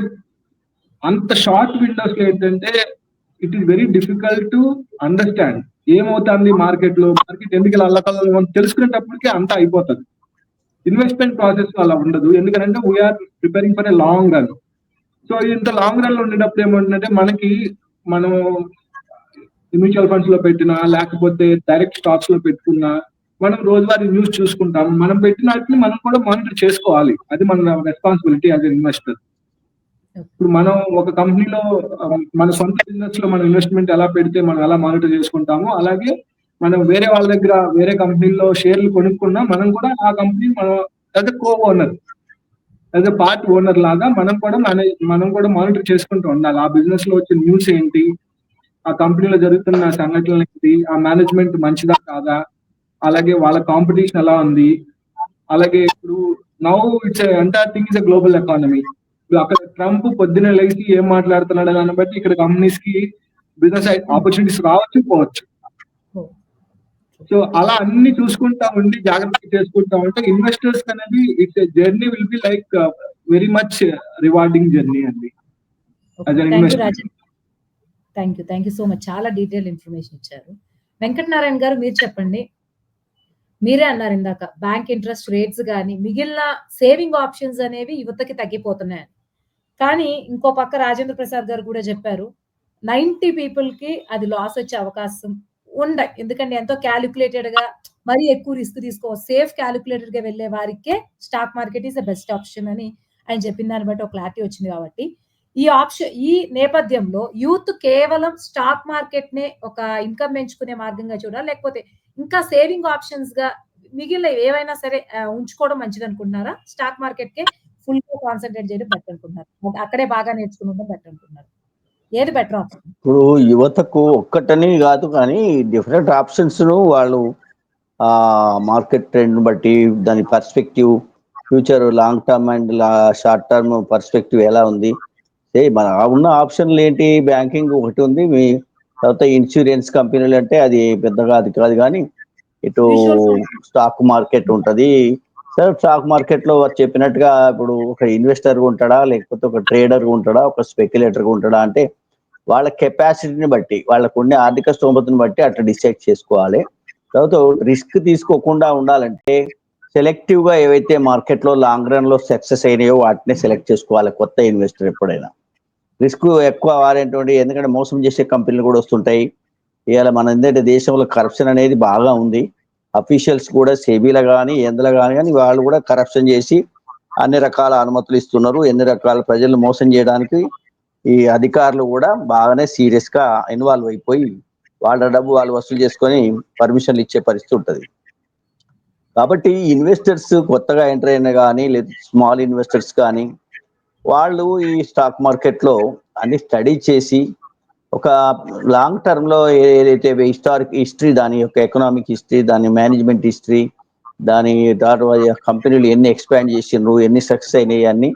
అంత షార్ట్ విండోస్ లో ఏంటంటే it is very difficult to understand ఏమవుతుంది మార్కెట్ లో మార్కెట్ ఎందుకు ఇలా అల్లకల్లం తెలుసుకునేటప్పటికే అంతా అయిపోతుంది. ఇన్వెస్ట్మెంట్ ప్రాసెస్ అలా ఉండదు. ఎందుకంటే we're preparing for a long run. So ఇంత లాంగ్ రన్ లో ఉండేటప్పుడు ఏమంటుందంటే మనకి మనం మ్యూచువల్ ఫండ్స్ లో పెట్టినా లేకపోతే డైరెక్ట్ స్టాక్స్ లో పెట్టుకున్నా మనం రోజువారీ న్యూస్ చూసుకుంటాం. మనం పెట్టిన వాటిని మనం కూడా మానిటర్ చేసుకోవాలి. అది మన రెస్పాన్సిబిలిటీ యాజ్ ఎ ఇన్వెస్టర్. ఇప్పుడు మనం ఒక కంపెనీలో మన సొంత బిజినెస్ లో మనం ఇన్వెస్ట్మెంట్ ఎలా పెడితే మనం ఎలా మానిటర్ చేసుకుంటామో అలాగే మనం వేరే వాళ్ళ దగ్గర వేరే కంపెనీలో షేర్లు కొనుక్కున్నా మనం కూడా ఆ కంపెనీ మనం as co owner as a part owner లాగా మనం కూడా మానిటర్ చేసుకుంటూ ఉండాలి. ఆ బిజినెస్ లో వచ్చే న్యూస్ ఏంటి, ఆ కంపెనీలో జరుగుతున్న సంఘటనలు ఏంటి, ఆ మేనేజ్మెంట్ మంచిదా కాదా, అలాగే వాళ్ళ కాంపిటీషన్ ఎలా ఉంది, అలాగే ఇప్పుడు now it's entire thing is a global economy. అక్కడ ట్రంప్ పొద్దున్నే లేచి ఏం మాట్లాడుతున్నాడు దాన్ని బట్టి ఇక్కడ కంపెనీస్ కి బిజినెస్ ఆపర్చునిటీస్ రావచ్చు పోవచ్చు. సో అలా అన్ని చూసుకుంటా ఉండి జాగ్రత్తగా చేసుకుంటా ఉంటే ఇన్వెస్టర్స్ అనేది it's journey will be like very much rewarding journey అండి. Thank you so much. చాలా డీటెయిల్ ఇన్ఫర్మేషన్ ఇచ్చారు. వెంకటనారాయణ గారు మీరు చెప్పండి. మీరే అన్నారు ఇందాక బ్యాంక్ ఇంట్రెస్ట్ రేట్స్ కానీ మిగిలిన సేవింగ్ ఆప్షన్స్ అనేవి యువతకి తగ్గిపోతున్నాయని. కానీ ఇంకో పక్క రాజేంద్ర ప్రసాద్ గారు కూడా చెప్పారు 90 పీపుల్ కి అది లాస్ వచ్చే అవకాశం ఉండయి. ఎందుకంటే ఎంతో క్యాలిక్యులేటెడ్ గా మరీ ఎక్కువ రిస్క్ సేఫ్ క్యాలిక్యులేటెడ్ గా వెళ్లే వారికే stock market is the best option అని ఆయన చెప్పిన దాన్ని బట్టి ఒక క్లారిటీ వచ్చింది. కాబట్టి ఈ నేపథ్యంలో యూత్ కేవలం స్టాక్ మార్కెట్‌నే ఒక ఇన్‌కమ్ పెంచుకునే మార్గంగా చూడాలా? లేకపోతే ఇంకా సేవింగ్ ఆప్షన్స్‌గా మిగిలినవి ఏవైనా సరే ఉంచుకోవడం మంచిదనుకుంటున్నారా? స్టాక్ మార్కెట్‌కే ఫుల్‌గా కాన్సంట్రేట్ చేయడం బెటర్ అనుకుంటున్నారా? అక్కడే బాగా నేర్చుకొని ఉండడం బెటర్ అనుకుంటున్నారా? ఏది బెటర్ ఆప్షన్? ఇప్పుడు యువతకు ఒక్కటని కాదు కానీ డిఫరెంట్ ఆప్షన్స్‌ను వాళ్ళు మార్కెట్ ట్రెండ్‌ని బట్టి దాని perspective, future long term and short term perspective ఎలా ఉంది? మన ఉన్న ఆప్షన్లు ఏంటి? బ్యాంకింగ్ ఒకటి ఉంది. తర్వాత ఇన్సూరెన్స్ కంపెనీలు అంటే అది పెద్దగా అది కాదు కానీ ఇటు మ్యూచువల్ ఫండ్స్. స్టాక్ మార్కెట్ ఉంటది. సరే స్టాక్ మార్కెట్‌లో వారు చెప్పినట్టుగా ఇప్పుడు ఒక ఇన్వెస్టర్‌గా ఉంటాడా? లేకపోతే ఒక ట్రేడర్‌గా ఉంటాడా? ఒక స్పెక్యులేటర్‌గా ఉంటాడా? అంటే వాళ్ళ కెపాసిటీని బట్టి, వాళ్ళకుండే ఆర్థిక స్తోమతను బట్టి అట్లా డిసైడ్ చేసుకోవాలి. తర్వాత రిస్క్ తీసుకోకుండా ఉండాలంటే సెలెక్టివ్‌గా ఏవైతే మార్కెట్‌లో లాంగ్ రన్‌లో సక్సెస్ అయినాయో వాటినే సెలెక్ట్ చేసుకోవాలి కొత్త ఇన్వెస్టర్ ఎప్పుడైనా. రిస్క్ ఎక్కువ వాడేటువంటి ఎందుకంటే మోసం చేసే కంపెనీలు కూడా వస్తుంటాయి. ఇవాళ మన ఏంటంటే దేశంలో కరప్షన్ అనేది బాగా ఉంది. అఫీషియల్స్ కూడా సెబీలో గాని, ఎందులో గాని వాళ్ళు కూడా కరప్షన్ చేసి అన్ని రకాల అనుమతులు ఇస్తున్నారు. ఎన్ని రకాల ప్రజలను మోసం చేయడానికి ఈ అధికారులు కూడా బాగానే సీరియస్‌గా ఇన్వాల్వ్ అయిపోయి వాళ్ళ డబ్బు వాళ్ళు వసూలు చేసుకొని పర్మిషన్‌లు ఇచ్చే పరిస్థితి ఉంటది. కాబట్టి ఇన్వెస్టర్స్ కొత్తగా ఎంటర్ అయిన గాని, లేదా స్మాల్ ఇన్వెస్టర్స్ కానీ వాళ్ళు ఈ స్టాక్ మార్కెట్‌లో అన్ని స్టడీ చేసి ఒక లాంగ్ టర్మ్‌లో ఏదైతే హిస్టరీ దాని యొక్క ఎకనామిక్ హిస్టరీ, దాని మేనేజ్మెంట్ హిస్టరీ, దాని తర్వాత కంపెనీలు ఎన్ని ఎక్స్‌పాండ్ చేసిండ్రు, ఎన్ని సక్సెస్ అయినాయి అన్ని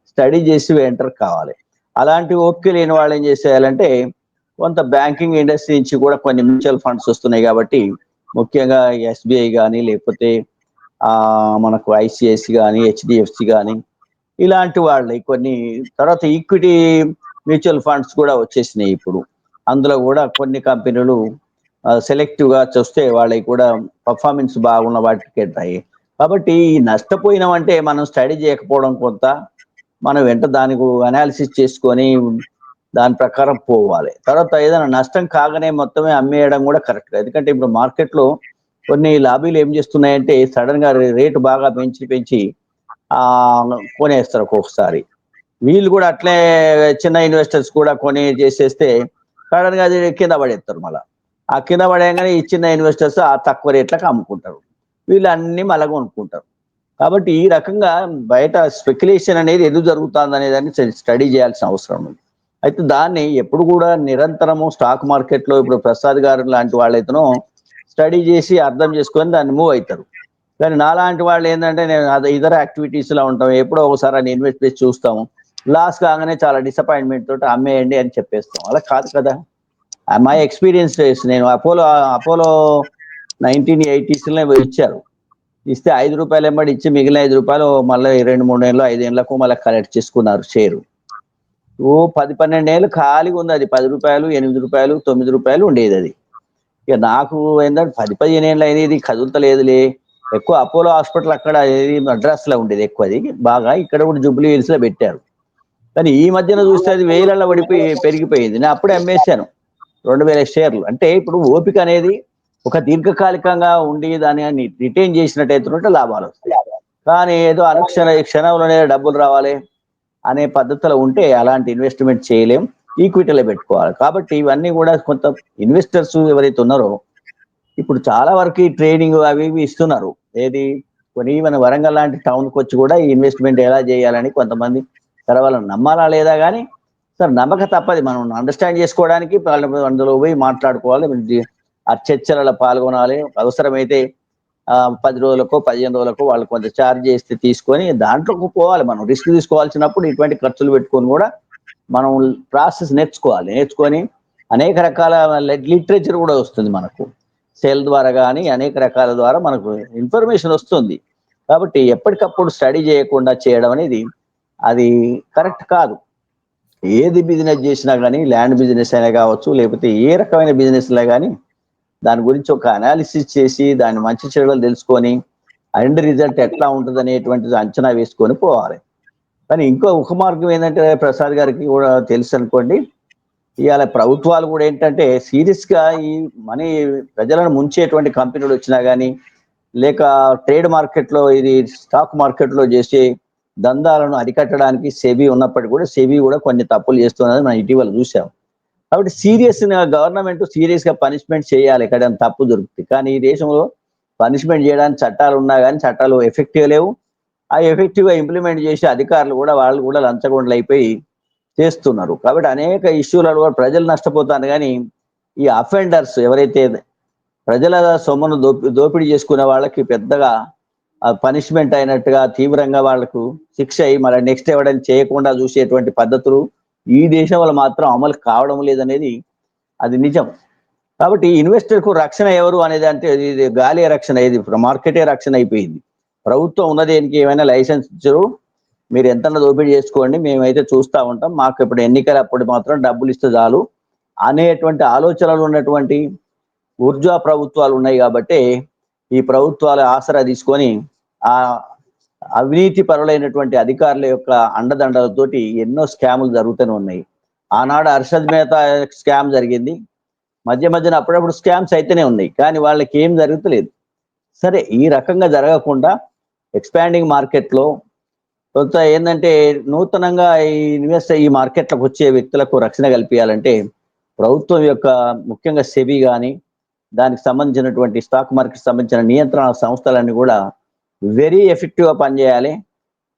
స్టడీ చేసి ఎంటర్ కావాలి. అలాంటి ఓపిక లేని వాళ్ళు ఏం చేసేయాలంటే కొంత బ్యాంకింగ్ ఇండస్ట్రీ నుంచి కూడా కొన్ని మ్యూచువల్ ఫండ్స్ వస్తున్నాయి కాబట్టి ముఖ్యంగా ఎస్‌బీఐ గాని లేకపోతే మనకు ఐసీఐసీ గాని, హెచ్‌డీఎఫ్‌సీ గాని ఇలాంటి వాళ్ళయి కొన్ని తర్వాత ఈక్విటీ మ్యూచువల్ ఫండ్స్ కూడా వచ్చేసినాయి ఇప్పుడు. అందులో కూడా కొన్ని కంపెనీలు సెలెక్టివ్‌గా చూస్తే వాళ్ళయి కూడా పెర్ఫార్మెన్స్ బాగున్న వాటికి ఎంటరయ్యాయి. కాబట్టి ఈ నష్టపోయినామంటే మనం స్టడీ చేయకపోవడం కొంత, మనం వెంట దానికి అనాలిసిస్ చేసుకొని దాని ప్రకారం పోవాలి. తర్వాత ఏదైనా నష్టం కాగానే మొత్తమే అమ్మేయడం కూడా కరెక్ట్. ఎందుకంటే ఇప్పుడు మార్కెట్‌లో కొన్ని లాబీలు ఏం చేస్తున్నాయంటే సడెన్‌గా రేట్ బాగా పెంచి కొనేస్తారు ఒక్కొక్కసారి. వీళ్ళు కూడా అట్లే చిన్న ఇన్వెస్టర్స్ కూడా కొని చేసేస్తే సడన్‌గా అది కింద పడేస్తారు మళ్ళా. ఆ కింద పడేయంగానే ఈ చిన్న ఇన్వెస్టర్స్ ఆ తక్కువ రేట్లకు అమ్ముకుంటారు. వీళ్ళు అన్నీ మళ్ళా కొనుక్కుంటారు. కాబట్టి ఈ రకంగా బయట స్పెక్యులేషన్ అనేది ఎందుకు జరుగుతుందనే దాన్ని స్టడీ చేయాల్సిన అవసరం ఉంది. అయితే దాన్ని ఎప్పుడు కూడా నిరంతరము స్టాక్ మార్కెట్‌లో ఇప్పుడు ప్రసాద్ గారు లాంటి వాళ్ళైతేనో స్టడీ చేసి అర్థం చేసుకొని దాన్ని మూవ్ అయితారు. కానీ నాలాంటి వాళ్ళు ఏంటంటే నేను ఇతర యాక్టివిటీస్‌లో ఉంటాం. ఎప్పుడో ఒకసారి అని ఇన్వెస్ట్ చేసి చూస్తాము. లాస్ కాగానే చాలా డిసప్పాయింట్‌మెంట్ తోటి అమ్మేయండి అని చెప్పేస్తాం. అలా కాదు కదా! మై ఎక్స్‌పీరియన్స్ నేను అపోలో 1980స్‌లోనే ఇచ్చారు. ఇస్తే రూ. 5 ఎంబడి ఇచ్చి మిగిలిన రూ. 5 మళ్ళీ 2, 3 ఏళ్ళు, 5 ఏళ్లకు మళ్ళీ కలెక్ట్ చేసుకున్నారు షేరు. 10, 12 ఏళ్ళు ఖాళీగా ఉంది అది. రూ. 10, రూ. 8, రూ. 9 ఉండేదది. ఇక నాకు ఏంటంటే 10, 15 ఏళ్ళు అయింది కదులుతలేదులే. ఎక్కువ అపోలో హాస్పిటల్ అక్కడ ఏది మద్రాస్‌లో ఉండేది ఎక్కువది. బాగా ఇక్కడ కూడా జూబ్లీ హిల్స్‌లో పెట్టారు. కానీ ఈ మధ్యన చూస్తే అది వేలల్లో పడిపోయి పెరిగిపోయింది. నేను అప్పుడే అమ్మేశాను. 2000 షేర్లు. అంటే ఇప్పుడు ఓపిక అనేది ఒక దీర్ఘకాలికంగా ఉండి దాన్ని రిటైన్ చేసినట్టయితే లాభాలొస్తాయి. కానీ ఏదో క్షణంలోనే డబ్బులు రావాలి అనే పద్ధతిలో ఉంటే అలాంటి ఇన్వెస్ట్‌మెంట్ చేయలేం. ఈక్విటీలో పెట్టుకోవాలి. కాబట్టి ఇవన్నీ కూడా కొంత ఇన్వెస్టర్స్ ఎవరైతే ఉన్నారో ఇప్పుడు చాలా వరకు ఈ ట్రైనింగ్ అవి ఇవి ఇస్తున్నారు. ఏది ఈవెన్ వరంగల్ లాంటి టౌన్‌కొచ్చి కూడా ఈ ఇన్వెస్ట్‌మెంట్ ఎలా చేయాలని కొంతమంది సరే వాళ్ళని నమ్మాలా లేదా గానీ సరే నమ్మక తప్పదు. మనం అండర్‌స్టాండ్ చేసుకోవడానికి అందులో పోయి మాట్లాడుకోవాలి. ఆ చర్చలలో పాల్గొనాలి. అవసరమైతే 10 రోజులకో, 15 రోజులకో వాళ్ళు కొంత చార్జ్ చేస్తే తీసుకొని దాంట్లోకి పోవాలి మనం. రిస్క్ తీసుకోవాల్సినప్పుడు ఇటువంటి ఖర్చులు పెట్టుకొని కూడా మనం ప్రాసెస్ నేర్చుకోవాలి. నేర్చుకొని అనేక రకాల లిటరేచర్ కూడా వస్తుంది మనకు. సెల్ ద్వారా గాని అనేక రకాల ద్వారా మనకు ఇన్ఫర్మేషన్ వస్తుంది. కాబట్టి ఎప్పటికప్పుడు స్టడీ చేయకుండా చేయడం అనేది అది కరెక్ట్ కాదు. ఏది బిజినెస్ చేసినా గానీ ల్యాండ్ బిజినెస్ అయినా కావచ్చు, లేకపోతే ఏ రకమైన బిజినెస్‌లో గానీ దాని గురించి ఒక అనాలిసిస్ చేసి దాని మంచి చెడులు తెలుసుకొని ఎండ్ రిజల్ట్ ఎట్లా ఉంటదనేటువంటిది అంచనా వేసుకొని పోవాలి. కానీ ఇంకో ఒక మార్గం ఏందంటే ప్రసాద్ గారికి కూడా తెలుసనుకోండి. ఇయాల ప్రభుత్వాలు కూడా ఏంటంటే సీరియస్‌గా ఈ మనీ ప్రజలను ముంచేటువంటి కంపెనీలొచ్చినా గానీ, లేక ట్రేడ్ మార్కెట్‌లో ఇది స్టాక్ మార్కెట్‌లో చేసే దందాలను అరికట్టడానికి సెబీ ఉన్నప్పటికీ కూడా సెబీ కూడా కొన్ని తప్పులు చేస్తున్నది మనం ఇటీవల చూసాం. కాబట్టి గవర్నమెంట్ సీరియస్ గా పనిష్మెంట్ చేయాలి ఎక్కడైనా తప్పు దొరుకుతుంది. కానీ ఈ దేశంలో పనిష్మెంట్ చేయడానికి చట్టాలు ఉన్నా కానీ చట్టాలు ఎఫెక్టివ్ లేవు. ఆ ఎఫెక్టివ్ గా ఇంప్లిమెంట్ చేసే అధికారులు కూడా వాళ్ళు కూడా లంచగొండలు అయిపోయి చేస్తున్నారు. కాబట్టి అనేక ఇష్యూలలో కూడా ప్రజలు నష్టపోతారు. కానీ ఈ అఫెండర్స్ ఎవరైతే ప్రజల సొమ్మును దోపిడీ చేసుకునే వాళ్ళకి పెద్దగా పనిష్మెంట్ అయినట్టుగా తీవ్రంగా వాళ్లకు శిక్ష అయ్యి మళ్ళీ నెక్స్ట్ ఎవరైనా చేయకుండా చూసేటువంటి పద్ధతులు ఈ దేశంలో మాత్రం అమలు కావడం లేదనేది అది నిజం. కాబట్టి ఇన్వెస్టర్ కు రక్షణ ఎవరు అనేది అంటే ఇది గాలి రక్షణ, ఇది మార్కెటే రక్షణ అయిపోయింది. ప్రభుత్వం ఉన్నదేనికి ఏమైనా లైసెన్స్ ఇచ్చారు, మీరు ఎంతన్నా దోపిడీ చేసుకోండి, మేమైతే చూస్తూ ఉంటాం, మాకు ఇప్పుడు ఎన్నికలు అప్పుడు మాత్రం డబ్బులు ఇస్తే చాలు అనేటువంటి ఆలోచనలు ఉన్నటువంటి ఊర్జా ప్రభుత్వాలు ఉన్నాయి. కాబట్టి ఈ ప్రభుత్వాల ఆసరా తీసుకొని ఆ అవినీతి పరులైనటువంటి అధికారుల యొక్క అండదండలతోటి ఎన్నో స్కాములు జరుగుతూనే ఉన్నాయి. ఆనాడు హర్షద్ మెహతా స్కామ్ జరిగింది, మధ్యన అప్పుడప్పుడు స్కామ్స్ అయితేనే ఉన్నాయి, కానీ వాళ్ళకి ఏం జరుగుతలేదు. సరే, ఈ రకంగా జరగకుండా ఎక్స్పాండింగ్ మార్కెట్లో కొంత ఏంటంటే నూతనంగా ఈ మార్కెట్లకు వచ్చే వ్యక్తులకు రక్షణ కల్పించాలంటే ప్రభుత్వం యొక్క ముఖ్యంగా సెబీ కానీ దానికి సంబంధించినటువంటి స్టాక్ మార్కెట్ సంబంధించిన నియంత్రణ సంస్థలన్నీ కూడా వెరీ ఎఫెక్టివ్ గా పనిచేయాలి.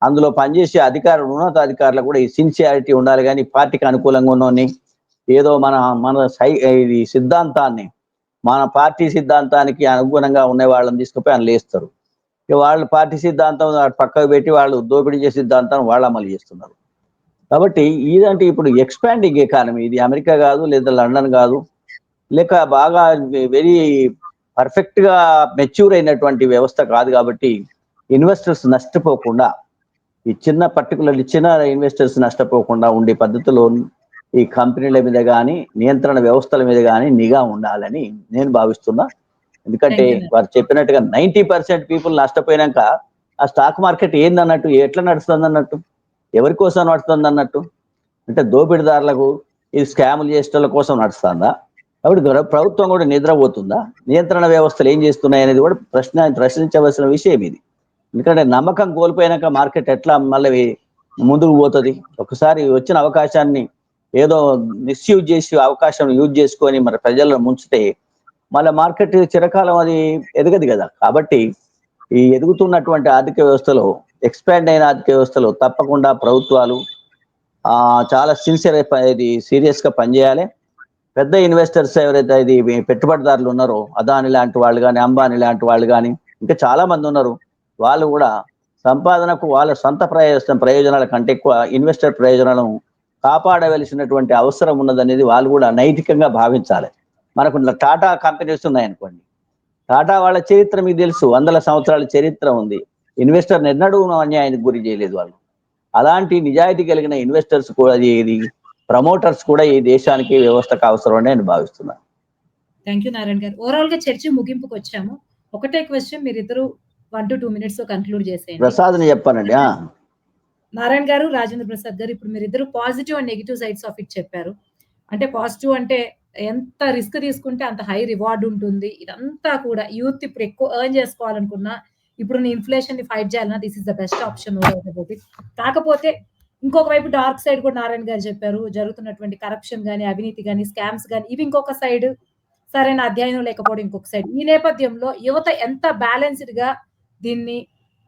అందులో పనిచేసే ఉన్నతాధికారులకు కూడా ఈ సిన్సియారిటీ ఉండాలి. కానీ పార్టీకి అనుకూలంగా ఉన్నోని ఏదో ఇది సిద్ధాంతాన్ని, మన పార్టీ సిద్ధాంతానికి అనుగుణంగా ఉన్న వాళ్ళని తీసుకుపోయి అందులో వేస్తారు. వాళ్ళ పార్టీ సిద్ధాంతం పక్కకు పెట్టి వాళ్ళు దోపిడీ చేసే సిద్ధాంతం వాళ్ళు అమలు చేస్తున్నారు. కాబట్టి ఇదంటే ఇప్పుడు ఎక్స్పాండింగ్ ఎకానమీ, ఇది అమెరికా కాదు, లేదా లండన్ కాదు, లేక బాగా వెరీ పర్ఫెక్ట్ గా మెచ్యూర్ అయినటువంటి వ్యవస్థ కాదు. కాబట్టి ఇన్వెస్టర్స్ నష్టపోకుండా, ఈ చిన్న ఇన్వెస్టర్స్ నష్టపోకుండా ఉండే పద్ధతిలో ఈ కంపెనీల మీద కానీ నియంత్రణ వ్యవస్థల మీద కానీ నిఘా ఉండాలని నేను భావిస్తున్నా. ఎందుకంటే వారు చెప్పినట్టుగా 90% పీపుల్ నష్టపోయినాక ఆ స్టాక్ మార్కెట్ ఏందన్నట్టు, ఎట్లా నడుస్తుంది అన్నట్టు, ఎవరి కోసం నడుస్తుంది అన్నట్టు, అంటే దోపిడీదారులకు ఈ స్కాములు చేసేటోళ్ళ కోసం నడుస్తుందా? కాబట్టి ప్రభుత్వం కూడా నిద్రపోతుందా? నియంత్రణ వ్యవస్థలు ఏం చేస్తున్నాయి అనేది కూడా ప్రశ్నించవలసిన విషయం ఇది. ఎందుకంటే నమ్మకం కోల్పోయినాక మార్కెట్ ఎట్లా మళ్ళీ ముందుకు పోతుంది? ఒకసారి వచ్చిన అవకాశాన్ని ఏదో మిస్యూజ్ చేసి అవకాశం యూజ్ చేసుకొని మరి ప్రజలను ముంచితే మళ్ళీ మార్కెట్ చిరకాలం అది ఎదగదు కదా. కాబట్టి ఈ ఎదుగుతున్నటువంటి ఆర్థిక వ్యవస్థలో, ఎక్స్పాండ్ అయిన ఆర్థిక వ్యవస్థలో తప్పకుండా ప్రభుత్వాలు చాలా సీరియస్ గా పనిచేయాలి. పెద్ద ఇన్వెస్టర్స్ ఎవరైతే ఇది పెట్టుబడిదారులు ఉన్నారో, అదాని లాంటి వాళ్ళు కానీ, అంబానీ లాంటి వాళ్ళు కానీ, ఇంకా చాలా మంది ఉన్నారు, వాళ్ళు కూడా సంపాదనకు వాళ్ళ సొంత ప్రయోజనాల కంటే ఎక్కువ ఇన్వెస్టర్ ప్రయోజనాలను కాపాడవలసినటువంటి అవసరం ఉన్నదనేది వాళ్ళు కూడా నైతికంగా భావించాలి. మనకు టాటా కంపెనీస్ ఉన్నాయనుకోండి, టాటా వాళ్ళ చరిత్ర మీకు తెలుసు, 100 సంవత్సరాల చరిత్ర ఉంది. ఇన్వెస్టర్ ఎన్నడూ అన్యాయానికి గురి చేయలేదు వాళ్ళు. అలాంటి నిజాయితీ కలిగిన ఇన్వెస్టర్స్ కూడా, ప్రమోటర్స్ కూడా ఈ దేశానికి వ్యవస్థకు అవసరం అని నేను భావిస్తున్నాను. థ్యాంక్ యూ నారాయణ గారు. ఓవరాల్ గా చర్చ ముగింపుకు వచ్చాము. ఒకటే క్వశ్చన్, మీరిద్దరు 1 to 2 minutes లో కన్క్లూడ్ చేసేయండి. ప్రసాద్ని చెప్పానండి. నారాయణ గారు, రాజేంద్ర ప్రసాద్ గారు, ఇప్పుడు మీరిద్దరు positive and negative sides of it చెప్పారు. అంటే పాజిటివ్ అంటే ఎంత రిస్క్ తీసుకుంటే అంత హై రివార్డ్ ఉంటుంది. ఇదంతా కూడా యూత్ ఇప్పుడు ఎక్కువ ఎర్న్ చేసుకోవాలనుకున్నా, ఇప్పుడున్న ఇన్ఫ్లేషన్ ని ఫైట్ చేయాలన్నా this is the best option. కాకపోతే ఇంకొక వైపు డార్క్ సైడ్ కూడా నారాయణ గారు చెప్పారు. జరుగుతున్నటువంటి కరప్షన్ గాని, అవినీతి గాని, స్కామ్స్ గాని, ఇవి ఇంకొక సైడ్, సరైన అధ్యయనం లేకపోవడం ఇంకొక సైడ్. ఈ నేపథ్యంలో యువత ఎంత బ్యాలెన్స్డ్ గా దీన్ని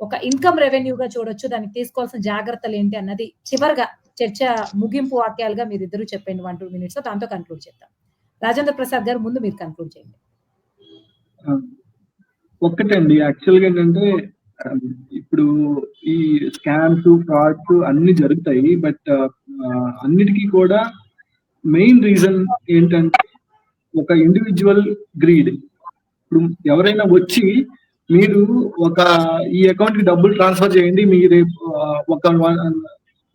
ఒక ఇన్కమ్ రెవెన్యూగా చూడొచ్చు, దానికి తీసుకోవాల్సిన జాగ్రత్తలు ఏంటి అన్నది చివరిగా చర్చ ముగింపు వాక్యాలుగా మీరిద్దరూ చెప్పండి 1 to 2 minutes. దాంతో కన్క్లూడ్ చేద్దాం. రాజేంద్ర ప్రసాద్ గారు, ముందు మీరు కన్క్లూడ్ చేయండి. ఒక్కటండి, యాక్చువల్గా ఏంటంటే ఇప్పుడు ఈ స్కామ్స్, ఫ్రాడ్స్ అన్ని జరుగుతాయి. బట్ అన్నిటికీ కూడా మెయిన్ రీజన్ ఏంటంటే ఒక ఇండివిజువల్ గ్రీడ్. ఇప్పుడు ఎవరైనా వచ్చి మీరు ఈ అకౌంట్ కి డబ్బులు ట్రాన్స్ఫర్ చేయండి, మీ రేపు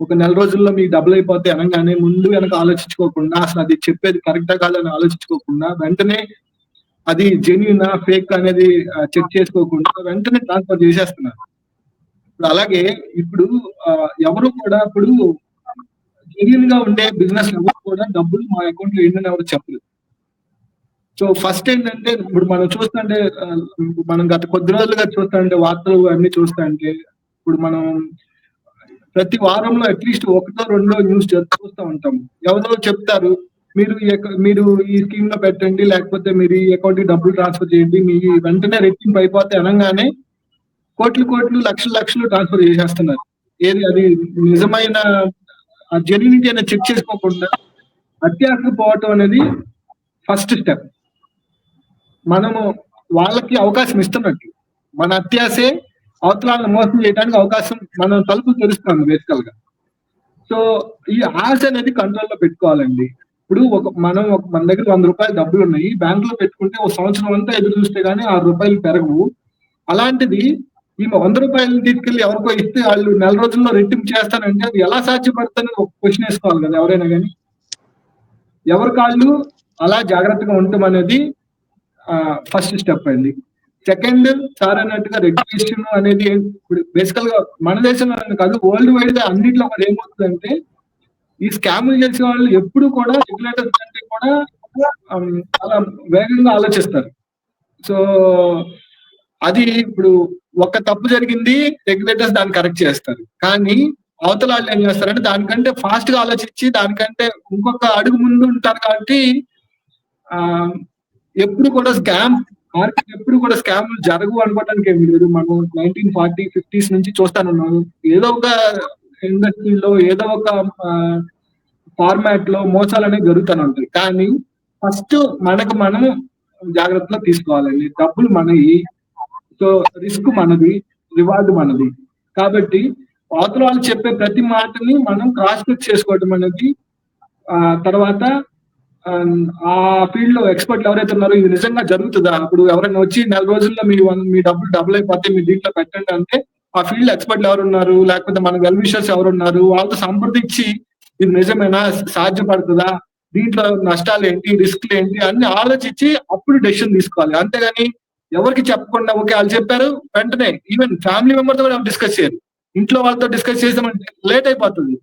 ఒక నెల రోజుల్లో మీకు డబ్బులు అయిపోతే అనగానే ముందు వెనక ఆలోచించుకోకుండా, అసలు అది చెప్పేది కరెక్టా కాదని ఆలోచించుకోకుండా, వెంటనే అది జెన్యూనా ఫేక్ అనేది చెక్ చేసుకోకుండా వెంటనే ట్రాన్స్ఫర్ చేసేస్తున్నారు. ఇప్పుడు అలాగే ఇప్పుడు ఎవరు కూడా ఇప్పుడు జెన్యూన్ గా ఉండే బిజినెస్ ఎవరు కూడా డబ్బులు మా అకౌంట్ లో ఏంటని ఎవరు చెప్పలేదు. సో ఫస్ట్ ఏంటంటే ఇప్పుడు మనం చూస్తుంటే, మనం గత కొద్ది రోజులుగా చూస్తుంటే వార్తలు అన్ని చూస్తుంటే, ఇప్పుడు మనం ప్రతి వారంలో అట్లీస్ట్ ఒకటో రెండో న్యూస్ చూస్తూ ఉంటాం. ఎవరో చెప్తారు, మీరు ఈ స్కీమ్ లో పెట్టండి, లేకపోతే మీరు ఈ అకౌంట్ కి డబ్బులు ట్రాన్స్ఫర్ చేయండి, మీ వెంటనే రెట్టింపు అయిపోతే అనగానే కోట్లు లక్షలు ట్రాన్స్ఫర్ చేసేస్తున్నారు. ఏది అది నిజమైన జెన్యూనిటీ అనేది చెక్ చేసుకోకుండా అత్యాశకు పోవటం అనేది ఫస్ట్ స్టెప్. మనము వాళ్ళకి అవకాశం ఇస్తున్నట్టు, మన అత్యాశే అవతలాలను మోసం చేయడానికి అవకాశం, మనం తలుపు తెరుస్తాం బేసికల్ గా. సో ఈ ఆశ అనేది కంట్రోల్లో పెట్టుకోవాలండి. ఇప్పుడు మన దగ్గర 100 రూపాయలు డబ్బులు ఉన్నాయి, బ్యాంక్ లో పెట్టుకుంటే ఒక సంవత్సరం అంతా ఎదురు చూస్తే గానీ 6 రూపాయలు పెరగవు. అలాంటిది ఈమె 100 రూపాయలు తీసుకెళ్లి ఎవరికో ఇస్తే వాళ్ళు నెల రోజుల్లో రెట్టింపు చేస్తానంటే అది ఎలా సాధ్యపడుతుందని ఒక క్వశ్చన్ వేసుకోవాలి కదా ఎవరైనా కానీ. ఎవరి కాళ్ళు అలా జాగ్రత్తగా ఉండటం అనేది ఫస్ట్ స్టెప్ అండి. సెకండ్, సార్ అన్నట్టుగా రెగ్యులేషన్ అనేది ఇప్పుడు బేసికల్ గా మన దేశంలో కాదు, వరల్డ్ వైడ్ గా అన్నింటిలో ఒకటి ఏమవుతుందంటే, ఈ స్కాములు చేసే వాళ్ళు ఎప్పుడు కూడా రెగ్యులేటర్స్ కంటే కూడా చాలా వేగంగా ఆలోచిస్తారు. సో అది ఇప్పుడు ఒక తప్పు జరిగింది, రెగ్యులేటర్స్ దాన్ని కరెక్ట్ చేస్తారు. కానీ అవతల వాళ్ళు ఏం చేస్తారంటే దానికంటే ఫాస్ట్ గా ఆలోచించి దానికంటే ఇంకొక అడుగు ముందు ఉంటారు. కాబట్టి ఎప్పుడు కూడా స్కామ్లు జరగవు అనుకోవడానికి ఏమి లేదు. మనం 1940, 50s నుంచి చూస్తానున్నాము. ఏదో ఒక ఇండస్ట్రీలో ఏదో ఒక ఫార్మాట్ లో మోసాలు అనేవి జరుగుతూనే ఉంటాయి. కానీ ఫస్ట్ మనకు మనము జాగ్రత్తగా తీసుకోవాలండి. డబ్బులు మనవి, సో రిస్క్ మనది, రివార్డు మనది. కాబట్టి అవతల వాళ్ళు చెప్పే ప్రతి మాటని మనం క్రాస్ చెక్ చేసుకోవడం అనేది, తర్వాత ఆ ఫీల్డ్ లో ఎక్స్పర్ట్లు ఎవరైతే ఉన్నారో ఇది నిజంగా జరుగుతుందా, ఇప్పుడు ఎవరైనా వచ్చి నెల రోజుల్లో మీ డబ్బులు డబుల్ అయిపోతే మీరు దీంట్లో పెట్టండి అంటే ఆ ఫీల్డ్ ఎక్స్పర్ట్లు ఎవరున్నారు, లేకపోతే మన వెల్ విషర్స్ ఎవరున్నారు, వాళ్ళతో సంప్రదించి ఇది నిజమేనా, సాధ్యపడుతుందా, దీంట్లో నష్టాలు ఏంటి, రిస్క్లు ఏంటి అన్ని ఆలోచించి అప్పుడు డెసిషన్ తీసుకోవాలి. అంతేగాని ఎవరికి చెప్పకుండా ఓకే వాళ్ళు చెప్పారు వెంటనే, ఈవెన్ ఫ్యామిలీ మెంబర్ తో కూడా డిస్కస్ చేయరు, ఇంట్లో వాళ్ళతో డిస్కస్ చేసామంటే లేట్ అయిపోతుంది.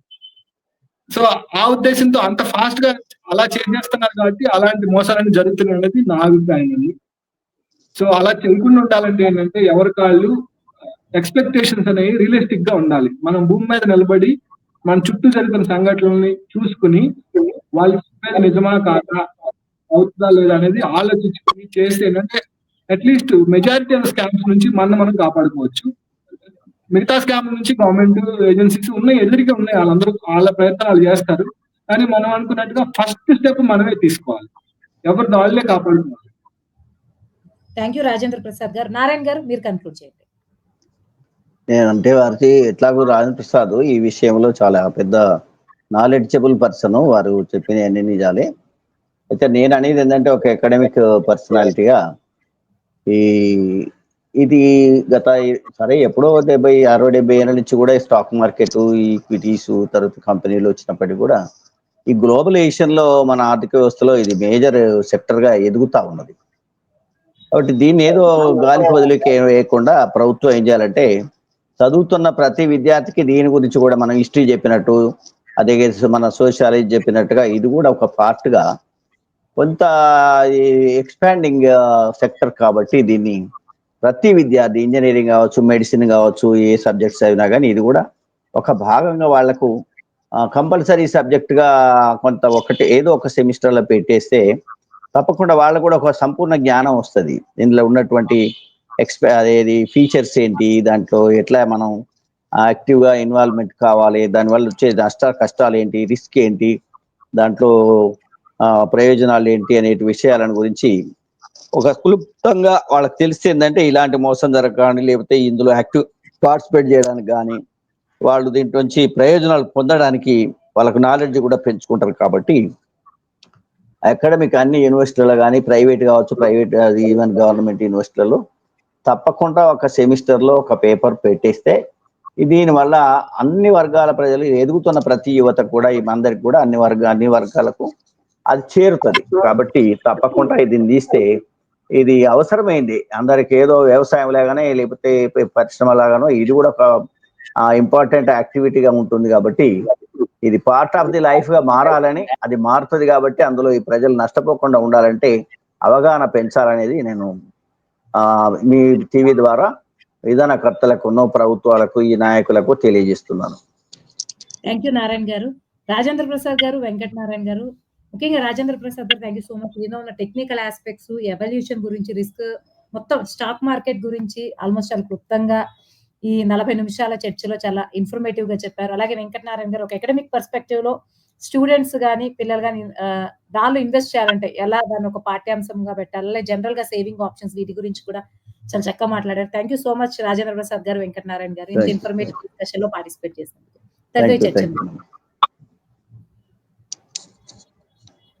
సో ఆ ఉద్దేశంతో అంత ఫాస్ట్ గా అలా చేస్తున్నారు కాబట్టి అలాంటి మోసాలన్నీ జరుగుతున్నాయి అనేది నా అభిప్రాయం అండి. సో అలా చేయకుండా ఉండాలంటే ఏంటంటే ఎవరి కాళ్ళు ఎక్స్పెక్టేషన్స్ అనేవి రియలిస్టిక్ గా ఉండాలి. మనం భూమి మీద నిలబడి మన చుట్టూ జరుగుతున్న సంఘటనల్ని చూసుకుని వాళ్ళు చెప్పేది నిజమా కాదా, అవుతుందా లేదా అనేది ఆలోచించుకుని చేస్తే ఏంటంటే అట్లీస్ట్ మెజారిటీ ఆఫ్ స్కామ్స్ నుంచి మనం కాపాడుకోవచ్చు. మిగతా స్కామ్ నుంచి గవర్నమెంట్ ఏజెన్సీస్ ఉన్నాయి, ఎదురుగా ఉన్నాయి, వాళ్ళందరూ వాళ్ళ ప్రయత్నాలు చేస్తారు. కానీ మనం అనుకున్నట్టుగా ఫస్ట్ స్టెప్ మనమే తీసుకోవాలి, ఎవరి వాళ్ళే కాపాడుకోవాలి. థ్యాంక్ యూ రాజేంద్ర ప్రసాద్ గారు. నారాయణ గారు మీరు కన్క్లూడ్ చేయండి. నేనంటే వారికి ఎట్లాగో రాజేంద్ర ప్రసాద్ ఈ విషయంలో చాలా పెద్ద నాలెడ్జబుల్ పర్సన్, వారు చెప్పిన అన్ని నిజాలే. అయితే నేను అనేది ఏంటంటే ఒక అకాడమిక్ పర్సనాలిటీగా ఇది గత సరే ఎప్పుడో 60-70 ఏళ్ళ నుంచి కూడా స్టాక్ మార్కెట్, ఈక్విటీస్, తర్వాత కంపెనీలు వచ్చినప్పటికీ కూడా ఈ గ్లోబలైజేషన్ లో మన ఆర్థిక వ్యవస్థలో ఇది మేజర్ సెక్టర్ గా ఎదుగుతా ఉన్నది. కాబట్టి దీన్ని ఏదో గాలికి వదిలేయకుండా ప్రభుత్వం ఏం చేయాలంటే, చదువుతున్న ప్రతి విద్యార్థికి దీని గురించి కూడా మనం హిస్టరీ చెప్పినట్టు, అదే మన సోషియాలజీ చెప్పినట్టుగా ఇది కూడా ఒక పార్ట్ గా కొంత ఎక్స్పాండింగ్ సెక్టర్. కాబట్టి దీన్ని ప్రతి విద్యార్థి, ఇంజనీరింగ్ కావచ్చు, మెడిసిన్ కావచ్చు, ఏ సబ్జెక్ట్స్ అయినా కానీ ఇది కూడా ఒక భాగంగా వాళ్లకు కంపల్సరీ సబ్జెక్ట్ గా కొంత ఏదో ఒక సెమిస్టర్ లో పెట్టేస్తే తప్పకుండా వాళ్ళకు కూడా ఒక సంపూర్ణ జ్ఞానం వస్తుంది. దీనిలో ఉన్నటువంటి అదేది ఫీచర్స్ ఏంటి, దాంట్లో ఎట్లా మనం యాక్టివ్ గా ఇన్వాల్వ్మెంట్ కావాలి, దానివల్ల వచ్చే కష్టాలు ఏంటి, రిస్క్ ఏంటి, దాంట్లో ప్రయోజనాలు ఏంటి అనే విషయాలను గురించి ఒక క్లుప్తంగా వాళ్ళకి తెలిస్తే ఏంటంటే ఇలాంటి మోసం జరగని, లేకపోతే ఇందులో యాక్టివ్ పార్టిసిపేట్ చేయడానికి కానీ, వాళ్ళు దీంట్లోంచి ప్రయోజనాలు పొందడానికి వాళ్ళకు నాలెడ్జ్ కూడా పెంచుకుంటారు. కాబట్టి అకాడమిక్ అన్ని యూనివర్సిటీలో కానీ, ప్రైవేట్ కావచ్చు, ప్రైవేట్ ఈవెన్ గవర్నమెంట్ యూనివర్సిటీలలో తప్పకుండా ఒక సెమిస్టర్ లో ఒక పేపర్ పెట్టేస్తే దీనివల్ల అన్ని వర్గాల ప్రజలు, ఎదుగుతున్న ప్రతి యువత కూడా, అందరికి కూడా అన్ని వర్గాలకు అది చేరుతుంది. కాబట్టి తప్పకుండా దీన్ని తీస్తే ఇది అవసరమైంది అందరికి. ఏదో వ్యవసాయం లాగానే లేకపోతే పరిశ్రమ లాగానో ఇది కూడా ఒక ఇంపార్టెంట్ యాక్టివిటీగా ఉంటుంది. కాబట్టి ఇది పార్ట్ ఆఫ్ ది లైఫ్ గా మారాలని, అది మారుతుంది. కాబట్టి అందులో ఈ ప్రజలు నష్టపోకుండా ఉండాలంటే అవగాహన పెంచాలనేది నేను మీ టీవీ ద్వారా విధానకర్తలకు, ప్రభుత్వాలకు, ఈ నాయకులకు తెలియజేస్తున్నాను. Thank you Narayana garu. రాజేంద్ర ప్రసాద్ గారు, వెంకట నారాయణ గారు. ముఖ్యంగా రాజేంద్ర ప్రసాద్ గారు థ్యాంక్ యూ సో మచ్. మీలో ఉన్న టెక్నికల్ యాస్పెక్ట్స్, ఎవల్యూషన్ గురించి, రిస్క్ మొత్తం స్టాక్ మార్కెట్ గురించి ఆల్మోస్ట్ చాలా క్లుప్తంగా ఈ 40 నిమిషాల చర్చలో చాలా ఇన్ఫర్మేటివ్‌గా చెప్పారు. అలాగే వెంకట నారాయణ గారు ఒక అకాడమిక్ పర్స్పెక్టివ్‌లో స్టూడెంట్స్ గాని, పిల్లలు గాని దానిలో ఇన్వెస్ట్ చేయాలంటే ఎలా దాన్ని ఒక పాఠ్యాంశంగా పెట్టాలి, అలాగే జనరల్‌గా సేవింగ్ ఆప్షన్స్ వీటి గురించి కూడా చాలా చక్కగా మాట్లాడారు. Thank you so much Rajendra Prasad గారు, వెంకట నారాయణ గారు. ఇంత థ్యాంక్ యూ. ఇన్ఫర్మేటివ్ డిస్కషన్‌లో పార్టిసిపేట్ చేసినందుకు. థ్యాంక్ తదుపరి యూ. చర్చ థ్యాంక్ యూ.